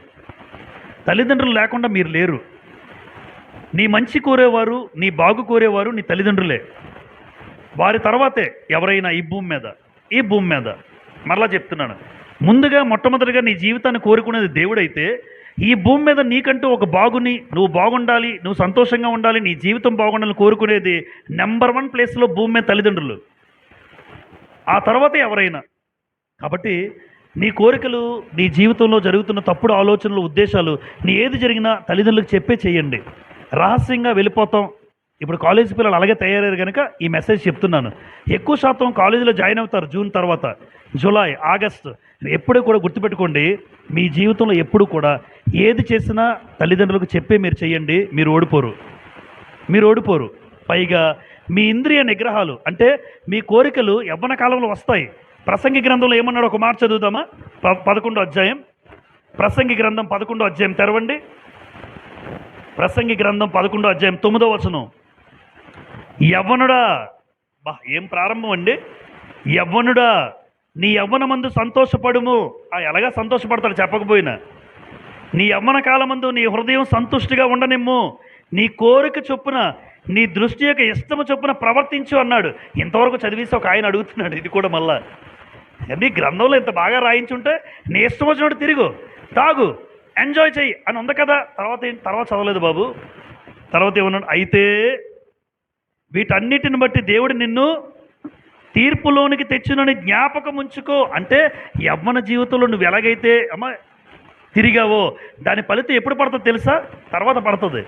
తల్లిదండ్రులు లేకుండా మీరు లేరు. నీ మంచి కోరేవారు, నీ బాగు కోరేవారు నీ తల్లిదండ్రులే. వారి తర్వాతే ఎవరైనా ఈ భూమి మీద. మరలా చెప్తున్నాను, ముందుగా మొట్టమొదటిగా నీ జీవితాన్ని కోరుకునేది దేవుడైతే, ఈ భూమి మీద నీకంటూ ఒక బాగుని, నువ్వు బాగుండాలి, నువ్వు సంతోషంగా ఉండాలి, నీ జీవితం బాగుండాలని కోరుకునేది నెంబర్ 1 ప్లేస్లో భూమి మీద తల్లిదండ్రులు, ఆ తర్వాతే ఎవరైనా. కాబట్టి నీ కోరికలు, నీ జీవితంలో జరుగుతున్న తప్పుడు ఆలోచనలు, ఉద్దేశాలు, నీ ఏది జరిగినా తల్లిదండ్రులకు చెప్పే చేయండి. రహస్యంగా వెళ్ళిపోతాం. ఇప్పుడు కాలేజీ పిల్లలు అలాగే తయారయ్యారు కనుక ఈ మెసేజ్ చెప్తున్నాను. ఎక్కువ శాతం కాలేజీలో జాయిన్ అవుతారు జూన్ తర్వాత, జూలై, ఆగస్టు. ఎప్పుడూ కూడా గుర్తుపెట్టుకోండి, మీ జీవితంలో ఎప్పుడు కూడా ఏది చేసినా తల్లిదండ్రులకు చెప్పే మీరు చేయండి. మీరు ఓడిపోరు. పైగా మీ ఇంద్రియ నిగ్రహాలు అంటే మీ కోరికలు యవ్వన కాలంలో వస్తాయి. ప్రసంగి గ్రంథంలో ఏమన్నాడు ఒక మాట చదువుదామా? 11వ అధ్యాయం, ప్రసంగి గ్రంథం 11వ అధ్యాయం తెరవండి. ప్రసంగి గ్రంథం 11వ అధ్యాయం 9వ వచనం. యవ్వనుడా, ఏం ప్రారంభం అండి! యవ్వనుడా, నీ యవ్వనమందు సంతోషపడుము. ఎలాగా సంతోషపడతాడు చెప్పకపోయినా? నీ యవ్వన కాలమందు నీ హృదయం సంతుష్టిగా ఉండనిమ్ము. నీ కోరిక చొప్పున, నీ దృష్టి యొక్క ఇష్టము చొప్పున ప్రవర్తించు అన్నాడు. ఇంతవరకు చదివేసి ఒక ఆయన అడుగుతున్నాడు ఇది కూడా మళ్ళా. నీ గ్రంథంలో ఇంత బాగా రాయించుంటే నీ ఇష్టం వచ్చినట్టు తిరుగు, తాగు, ఎంజాయ్ చెయ్యి అని ఉంది కదా. తర్వాత చదవలేదు బాబు. తర్వాత ఏమన్నాడు? అయితే వీటన్నిటిని బట్టి దేవుడు నిన్ను తీర్పులోనికి తెచ్చునని జ్ఞాపకం ఉంచుకో. అంటే యవ్వన జీవితంలో నువ్వు ఎలాగైతే తిరిగావో దాని ఫలితం ఎప్పుడు పడుతుంది తెలుసా? తర్వాత పడుతుంది.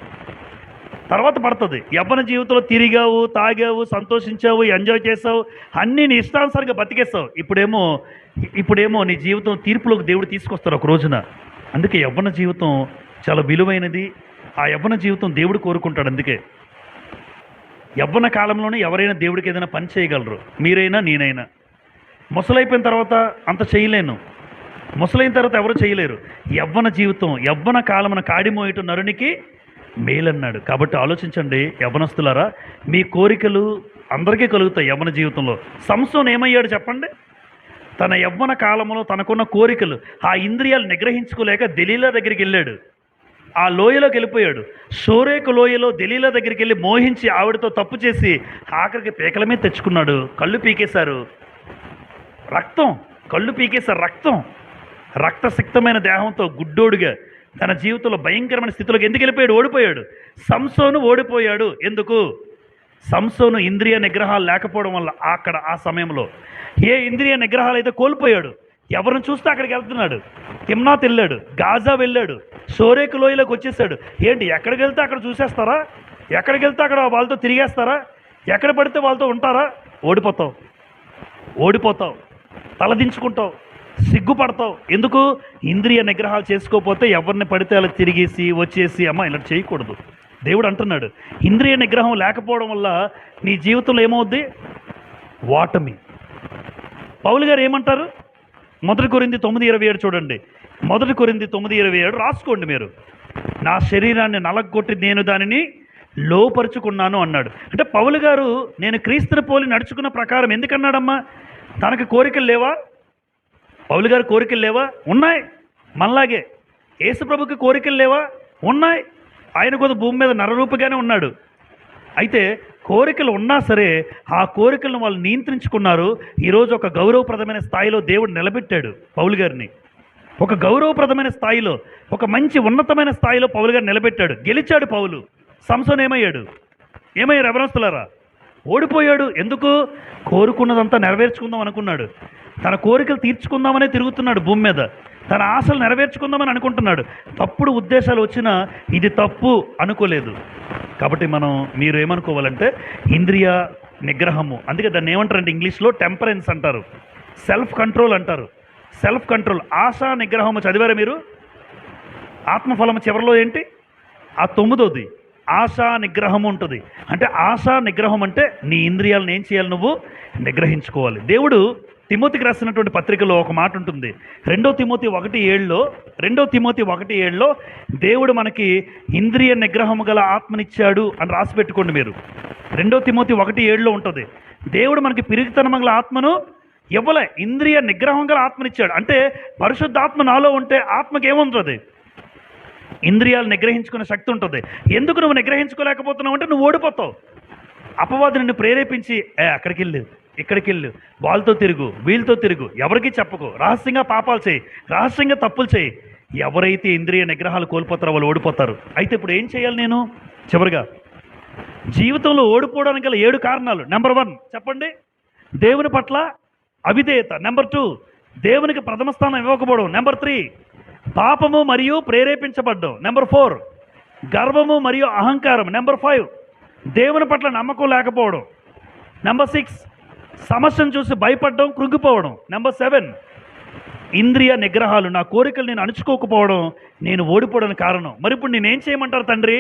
యవ్వన జీవితంలో తిరిగావు, తాగావు, సంతోషించావు, ఎంజాయ్ చేసావు, అన్నీ నీ ఇష్టానుసారంగా బతికేస్తావు. ఇప్పుడేమో నీ జీవితం తీర్పులోకి దేవుడు తీసుకొస్తారు ఒక రోజున. అందుకే యవ్వన జీవితం చాలా విలువైనది. ఆ యవ్వన జీవితం దేవుడు కోరుకుంటాడు. అందుకే యవ్వన కాలంలోనే ఎవరైనా దేవుడికి ఏదైనా పని చేయగలరు, మీరైనా నేనైనా. ముసలైపోయిన తర్వాత అంత చేయలేను, ముసలైన తర్వాత ఎవరు చేయలేరు. యవ్వన జీవితం, యవ్వన కాలమున కాడిమోయట నరునికి మేలన్నాడు. కాబట్టి ఆలోచించండి యవ్వనస్తులారా, మీ కోరికలు అందరికీ కలుగుతాయి యవ్వన జీవితంలో. సంసోను ఏమయ్యాడు చెప్పండి? తన యవ్వన కాలంలో తనకున్న కోరికలు, ఆ ఇంద్రియాలు నిగ్రహించుకోలేక దెలీలా దగ్గరికి వెళ్ళాడు. ఆ లోయలోకి వెళ్ళిపోయాడు. షోరేకు లోయలో దెలీలా దగ్గరికి వెళ్ళి మోహించి ఆవిడతో తప్పు చేసి ఆఖరికి పీకల మీద తెచ్చుకున్నాడు. కళ్ళు పీకేశారు, రక్తసిక్తమైన దేహంతో గుడ్డోడుగా తన జీవితంలో భయంకరమైన స్థితిలోకి ఎందుకు వెళ్ళిపోయాడు? ఓడిపోయాడు. సంసోను ఓడిపోయాడు. ఎందుకు? సంసోను ఇంద్రియ నిగ్రహాలు లేకపోవడం వల్ల ఆ సమయంలో ఏ ఇంద్రియ నిగ్రహాలు అయితే కోల్పోయాడు. ఎవరిని చూస్తే అక్కడికి వెళ్తున్నాడు. తిమ్నాత్ వెళ్ళాడు, గాజా వెళ్ళాడు, షోరేకు లోయలోకి వచ్చేసాడు. ఏంటి, ఎక్కడికి వెళ్తే అక్కడ చూసేస్తారా? ఎక్కడికి వెళ్తే అక్కడ వాళ్ళతో తిరిగేస్తారా? ఎక్కడ పడితే వాళ్ళతో ఉంటారా? ఓడిపోతావు, తలదించుకుంటావు, సిగ్గుపడతావు. ఎందుకు? ఇంద్రియ నిగ్రహాలు చేసుకోకపోతే ఎవరిని పడితే అలా తిరిగేసి వచ్చేసి ఇలా చేయకూడదు. దేవుడు అంటున్నాడు, ఇంద్రియ నిగ్రహం లేకపోవడం వల్ల నీ జీవితంలో ఏమవుద్ది? ఓటమి. పౌలు గారు ఏమంటారు? 1 కొరింథీ 9:27 చూడండి. 1 కొరింథీ 9:27 రాసుకోండి మీరు. నా శరీరాన్ని నలగొట్టి నేను దానిని లోపరుచుకున్నాను అన్నాడు. అంటే పౌలు గారు నేను క్రీస్తుని పోలి నడుచుకున్న ప్రకారం ఎందుకన్నాడమ్మా? తనకు కోరికలు లేవా? పౌలు గారు కోరికలు లేవా? ఉన్నాయి. మనలాగే యేసు ప్రభుకి కోరికలు లేవా? ఉన్నాయి. ఆయన కూడా భూమి మీద నరరూపిగానే ఉన్నాడు. అయితే కోరికలు ఉన్నా సరే ఆ కోరికలను వాళ్ళు నియంత్రించుకున్నారు. ఈరోజు ఒక గౌరవప్రదమైన స్థాయిలో దేవుడు నిలబెట్టాడు పౌలు గారిని. ఒక గౌరవప్రదమైన స్థాయిలో, ఒక మంచి ఉన్నతమైన స్థాయిలో పౌలు గారిని నిలబెట్టాడు. గెలిచాడు పౌలు. సంసోన్ ఏమయ్యారు యవనస్తులారా? ఓడిపోయాడు. ఎందుకు? కోరుకున్నదంతా నెరవేర్చుకుందాం అనుకున్నాడు. తన కోరికలు తీర్చుకుందామనే తిరుగుతున్నాడు భూమి మీద. తన ఆశలు నెరవేర్చుకుందామని అనుకుంటున్నాడు. తప్పుడు ఉద్దేశాలు వచ్చినా ఇది తప్పు అనుకోలేదు. కాబట్టి మీరు ఏమనుకోవాలంటే ఇంద్రియ నిగ్రహము, అందుకే దాన్ని ఏమంటారంటే ఇంగ్లీష్లో టెంపరెన్స్ అంటారు, సెల్ఫ్ కంట్రోల్ అంటారు. Self control. ఆశా నిగ్రహము చదివారా మీరు? ఆత్మఫలము చివరిలో ఏంటి? ఆ 9వది ఆశా నిగ్రహం ఉంటుంది. అంటే ఆశా నిగ్రహం అంటే నీ ఇంద్రియాలను ఏం చేయాలి? నువ్వు నిగ్రహించుకోవాలి. దేవుడు తిమోతికి రాసినటువంటి పత్రికలో ఒక మాట ఉంటుంది. 2 తిమోతి 1:7లో దేవుడు మనకి ఇంద్రియ నిగ్రహము గల ఆత్మనిచ్చాడు అని రాసి పెట్టుకోండి మీరు. 2 తిమోతి 1:7లో ఉంటుంది. దేవుడు మనకి పిరిగితనం గల ఆత్మను ఇవ్వలే, ఇంద్రియ నిగ్రహం గల ఆత్మనిచ్చాడు. అంటే పరిశుద్ధాత్మ నాలో ఉంటే ఆత్మకి ఏముంటుంది? ఇంద్రియాలు నిగ్రహించుకునే శక్తి ఉంటుంది. ఎందుకు నువ్వు నిగ్రహించుకోలేకపోతున్నావు అంటే నువ్వు ఓడిపోతావు. అపవాది నిన్ను ప్రేరేపించి అక్కడికి వెళ్ళు, ఇక్కడికి వెళ్ళు, వాళ్ళతో తిరుగు, వీళ్ళతో తిరుగు, ఎవరికి చెప్పకు, రహస్యంగా పాపాలు చేయి, రహస్యంగా తప్పులు చేయి. ఎవరైతే ఇంద్రియ నిగ్రహాలు కోల్పోతారో వాళ్ళు ఓడిపోతారు. అయితే ఇప్పుడు ఏం చేయాలి నేను? చివరిగా జీవితంలో ఓడిపోవడానికి గల 7 కారణాలు. నెంబర్ 1 చెప్పండి, దేవుని పట్ల అవిధేయత. నెంబర్ 2 దేవునికి ప్రథమ స్థానం ఇవ్వకపోవడం. నెంబర్ 3 పాపము మరియు ప్రేరేపించబడ్డం. నెంబర్ 4 గర్వము మరియు అహంకారం. నెంబర్ 5 దేవుని పట్ల నమ్మకం లేకపోవడం. నెంబర్ 6 సమస్యను చూసి భయపడడం, కృంగిపోవడం. నెంబర్ 7 ఇంద్రియ నిగ్రహాలు, నా కోరికలు నేను అణుచుకోకపోవడం నేను ఓడిపోవడానికి కారణం. మరి ఇప్పుడు నేనేం చేయమంటారు తండ్రి?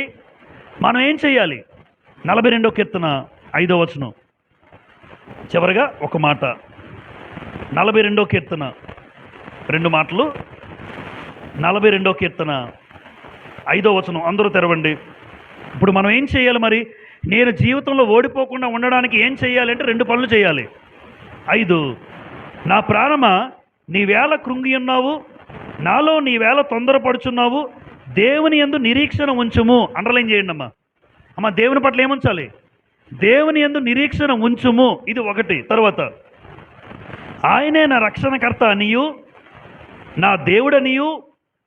మనం ఏం చేయాలి? 42వ కీర్తన 5వ వచనం చివరిగా ఒక మాట. 42వ కీర్తన 2 మాటలు. 42వ కీర్తన 5వ వచనం అందరూ తెరవండి. ఇప్పుడు మనం ఏం చేయాలి? మరి నేను జీవితంలో ఓడిపోకుండా ఉండడానికి ఏం చేయాలి అంటే 2 పనులు చేయాలి. 5 నా ప్రాణమా నీవేళ కృంగి ఉన్నావు, నాలో నీవేళ తొందరపడుచున్నావు, దేవుని యందు నిరీక్షణ ఉంచుము. అండర్లైన్ చేయండి అమ్మ. దేవుని పట్ల ఏముంచాలి? దేవుని యందు నిరీక్షణ ఉంచుము. ఇది 1. తర్వాత ఆయనే నా రక్షణకర్త అనియు నా దేవుడనియు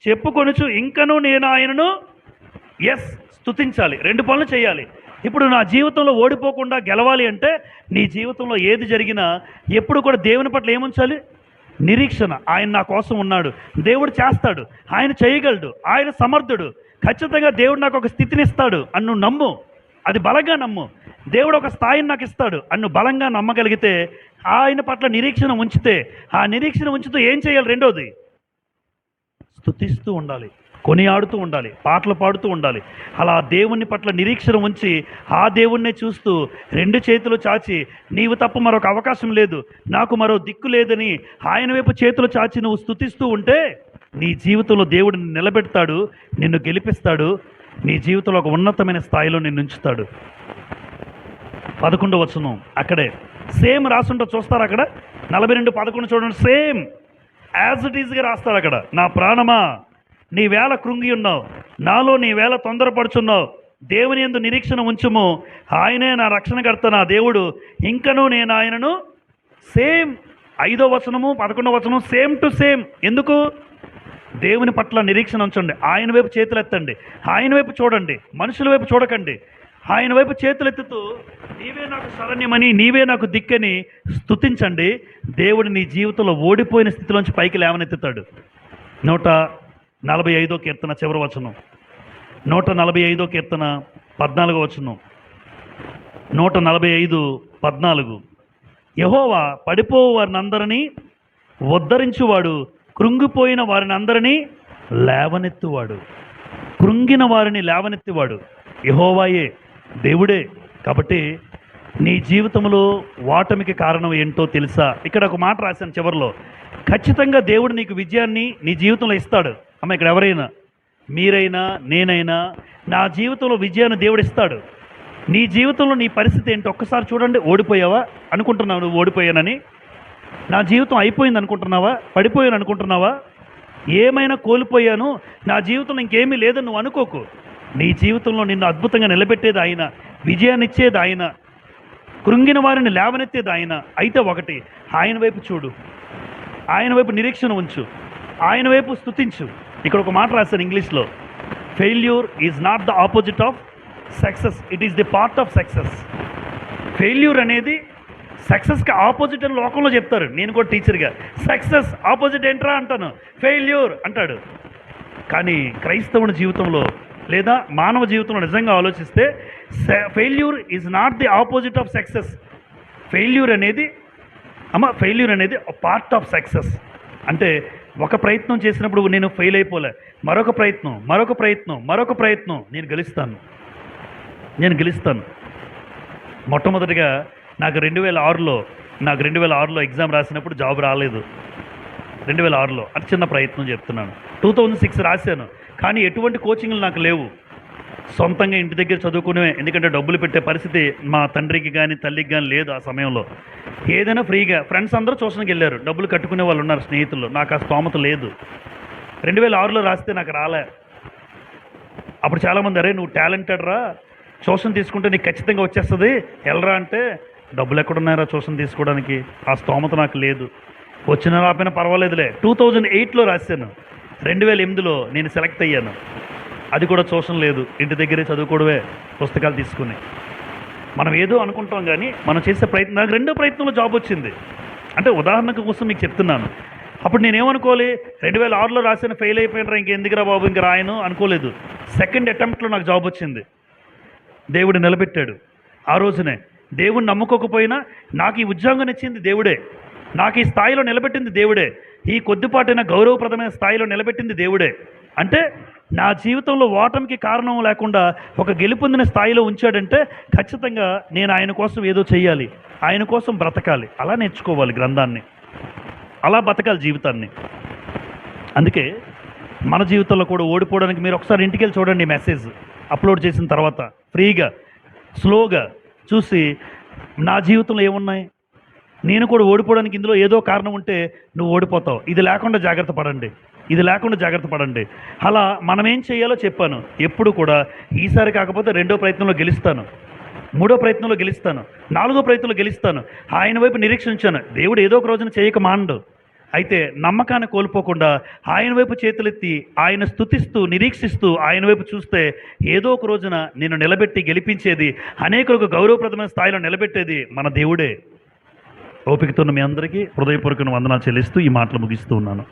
చెప్పుకొనుచు ఇంకను నేను ఆయనను స్తుతించాలి. 2 పనులు చేయాలి. ఇప్పుడు నా జీవితంలో ఓడిపోకుండా గెలవాలి అంటే నీ జీవితంలో ఏది జరిగినా ఎప్పుడు కూడా దేవుని పట్ల ఏముంచాలి? నిరీక్షణ. ఆయన నా కోసం ఉన్నాడు, దేవుడు చేస్తాడు, ఆయన చేయగలడు, ఆయన సమర్థుడు, ఖచ్చితంగా దేవుడు నాకు ఒక స్థితిని ఇస్తాడు అని నువ్వు నమ్ము. అది బలంగా నమ్ము. దేవుడు ఒక స్థాయిని నాకు ఇస్తాడు అని నువ్వు బలంగా నమ్మగలిగితే, ఆయన పట్ల నిరీక్షణ ఉంచితే, ఆ నిరీక్షణ ఉంచుతూ ఏం చేయాలి? 2వది స్తుతిస్తూ ఉండాలి, కొనియాడుతూ ఉండాలి, పాటలు పాడుతూ ఉండాలి. అలా దేవుని పట్ల నిరీక్షణ ఉంచి ఆ దేవుణ్ణి చూస్తూ 2 చేతులు చాచి నీవు తప్ప మరొక అవకాశం లేదు, నాకు మరో దిక్కు లేదని ఆయన వైపు చేతులు చాచి నువ్వు స్తుతిస్తూ ఉంటే నీ జీవితంలో దేవుడు నిన్ను నిలబెడతాడు, నిన్ను గెలిపిస్తాడు, నీ జీవితంలో ఒక ఉన్నతమైన స్థాయిలో నిన్ను ఉంచుతాడు. 11వ వచనం అక్కడే సేమ్ రాసుంటో చూస్తారు. అక్కడ 42:11 చూడండి. సేమ్ యాజ్ ఇట్ ఈజ్గా రాస్తాడు అక్కడ. నా ప్రాణమా నీవేళ కృంగి ఉన్నావు, నాలో నీవేళ తొందరపడుచున్నావు, దేవుని యందు నిరీక్షణ ఉంచుము, ఆయనే నా రక్షణకర్త, నా దేవుడు, ఇంకనూ నేను ఆయనను. సేమ్ 5వ వచనము 11వ వచనం సేమ్ టు సేమ్. ఎందుకు? దేవుని పట్ల నిరీక్షణ ఉంచండి, ఆయన వైపు చేతులు ఎత్తండి, ఆయన వైపు చూడండి, మనుషుల వైపు చూడకండి. ఆయన వైపు చేతులు ఎత్తుతూ నీవే నాకు శరణ్యమని, నీవే నాకు దిక్కని స్తుతించండి. దేవుడు నీ జీవితంలో ఓడిపోయిన స్థితిలోంచి పైకి లేవనెత్తుతాడు. 145వ కీర్తన చివరి వచనం. 145వ కీర్తన 14వ వచనం. 145:14 యెహోవా పడిపోవు వారిని అందరినీ ఉద్ధరించువాడు, కృంగిపోయిన వారిని అందరినీ లేవనెత్తువాడు. కృంగిన వారిని లేవనెత్తువాడు యెహోవాయే, దేవుడే. కాబట్టి నీ జీవితంలో ఓటమికి కారణం ఏంటో తెలుసా? ఇక్కడ ఒక మాట రాశాను చివరిలో. ఖచ్చితంగా దేవుడు నీకు విజయాన్ని నీ జీవితంలో ఇస్తాడు. అమ్మ, ఇక్కడ ఎవరైనా, మీరైనా నేనైనా, నా జీవితంలో విజయాన్ని దేవుడు ఇస్తాడు. నీ జీవితంలో నీ పరిస్థితి ఏంటో ఒక్కసారి చూడండి. ఓడిపోయావా అనుకుంటున్నావు? నువ్వు ఓడిపోయానని నా జీవితం అయిపోయింది అనుకుంటున్నావా? పడిపోయాను అనుకుంటున్నావా? ఏమైనా కోల్పోయాను, నా జీవితంలో ఇంకేమీ లేదని నువ్వు అనుకోకు. నీ జీవితంలో నిన్ను అద్భుతంగా నిలబెట్టేది ఆయన. విజయాన్ని ఇచ్చేది ఆయన, కృంగిన వారిని లేవనెత్తేది ఆయన. అయితే ఒకటి, ఆయన వైపు చూడు, ఆయన వైపు నిరీక్షణ ఉంచు, ఆయన వైపు స్తుతించు. ఇక్కడ ఒక మాట రాశాను ఇంగ్లీష్లో, failure is not the opposite of success, it is the part of success. Failure అనేది సక్సెస్కి ఆపోజిట్ అని లోకంలో చెప్తారు. నేను కూడా టీచర్గా సక్సెస్ ఆపోజిట్ ఏంట్రా అంటాను, ఫెయిల్యూర్ అంటాడు. కానీ క్రైస్తవుని జీవితంలో లేదా మానవ జీవితంలో నిజంగా ఆలోచిస్తే failure is not the opposite of success. Failure అనేది పార్ట్ ఆఫ్ సక్సెస్. అంటే ఒక ప్రయత్నం చేసినప్పుడు నేను ఫెయిల్ అయిపోలే, మరొక ప్రయత్నం నేను గెలుస్తాను. మొట్టమొదటిగా నాకు 2006లో ఎగ్జామ్ రాసినప్పుడు జాబ్ రాలేదు. 2006లో అది చిన్న ప్రయత్నం చెప్తున్నాను. 2006 రాశాను, కానీ ఎటువంటి కోచింగ్లు నాకు లేవు. సొంతంగా ఇంటి దగ్గర చదువుకునే, ఎందుకంటే డబ్బులు పెట్టే పరిస్థితి మా తండ్రికి కానీ తల్లికి కానీ లేదు ఆ సమయంలో. ఏదైనా ఫ్రీగా, ఫ్రెండ్స్ అందరూ ట్యూషన్కి వెళ్ళారు, డబ్బులు కట్టుకునే వాళ్ళు ఉన్నారు స్నేహితులు, నాకు ఆ స్తోమత లేదు. 2006లో రాస్తే నాకు రాలే. అప్పుడు చాలామంది, అరే నువ్వు టాలెంటెడ్ రా, ట్యూషన్ తీసుకుంటే నీకు ఖచ్చితంగా వచ్చేస్తుంది, వెళ్ళరా అంటే, డబ్బులు ఎక్కడున్నారా ట్యూషన్ తీసుకోవడానికి, ఆ స్తోమత నాకు లేదు. వచ్చిన రాపోయినా పర్వాలేదులే. 2008లో రాశాను, 2008లో నేను సెలెక్ట్ అయ్యాను. అది కూడా ట్యూషన్ లేదు, ఇంటి దగ్గరే చదువుకోవడమే పుస్తకాలు తీసుకుని. మనం ఏదో అనుకుంటాం కానీ మనం చేసే ప్రయత్నం, నాకు 2వ ప్రయత్నంలో జాబ్ వచ్చింది. అంటే ఉదాహరణకు కోసం మీకు చెప్తున్నాను. అప్పుడు నేనేమనుకోవాలి, 2006లో రాసిన ఫెయిల్ అయిపోయినరా, ఇంకెందుకురా బాబు ఇంక రాయను అనుకోలేదు. సెకండ్ అటెంప్ట్లో నాకు జాబ్ వచ్చింది. దేవుడు నిలబెట్టాడు. ఆ రోజునే దేవుడిని నమ్ముకోకపోయినా నాకు ఈ ఉద్యోగం ఇచ్చింది దేవుడే, నాకు ఈ స్థాయిలో నిలబెట్టింది దేవుడే, ఈ కొద్దిపాటైన గౌరవప్రదమైన స్థాయిలో నిలబెట్టింది దేవుడే. అంటే నా జీవితంలో ఓటమికి కారణం లేకుండా ఒక గెలుపొందిన స్థాయిలో ఉంచాడంటే ఖచ్చితంగా నేను ఆయన కోసం ఏదో చెయ్యాలి, ఆయన కోసం బ్రతకాలి. అలా నేర్చుకోవాలి గ్రంథాన్ని, అలా బతకాలి జీవితాన్ని. అందుకే మన జీవితంలో కూడా ఓడిపోవడానికి మీరు ఒకసారి ఇంటికి వెళ్ళి చూడండి, మెసేజ్ అప్లోడ్ చేసిన తర్వాత ఫ్రీగా స్లోగా చూసి నా జీవితంలో ఏమున్నాయి, నేను కూడా ఓడిపోవడానికి ఇందులో ఏదో కారణం ఉంటే నువ్వు ఓడిపోతావు, ఇది లేకుండా జాగ్రత్త పడండి. అలా మనం ఏం చేయాలో చెప్పాను. ఎప్పుడు కూడా ఈసారి కాకపోతే 2వ ప్రయత్నంలో గెలుస్తాను, 3వ ప్రయత్నంలో గెలుస్తాను, 4వ ప్రయత్నంలో గెలుస్తాను. ఆయన వైపు నిరీక్షించాను. దేవుడు ఏదో ఒక రోజున చేయక మానడు. అయితే నమ్మకాన్ని కోల్పోకుండా ఆయన వైపు చేతులెత్తి ఆయన స్తుతిస్తూ నిరీక్షిస్తూ ఆయన వైపు చూస్తే ఏదో ఒక రోజున నేను నిలబెట్టి గెలిపించేది, అనేకులకు గౌరవప్రదమైన స్థాయిలో నిలబెట్టేది మన దేవుడే. ఓపికతో మీ అందరికీ హృదయపూర్వక వందనాలు చెల్లిస్తూ ఈ మాటలు ముగిస్తూ ఉన్నాను.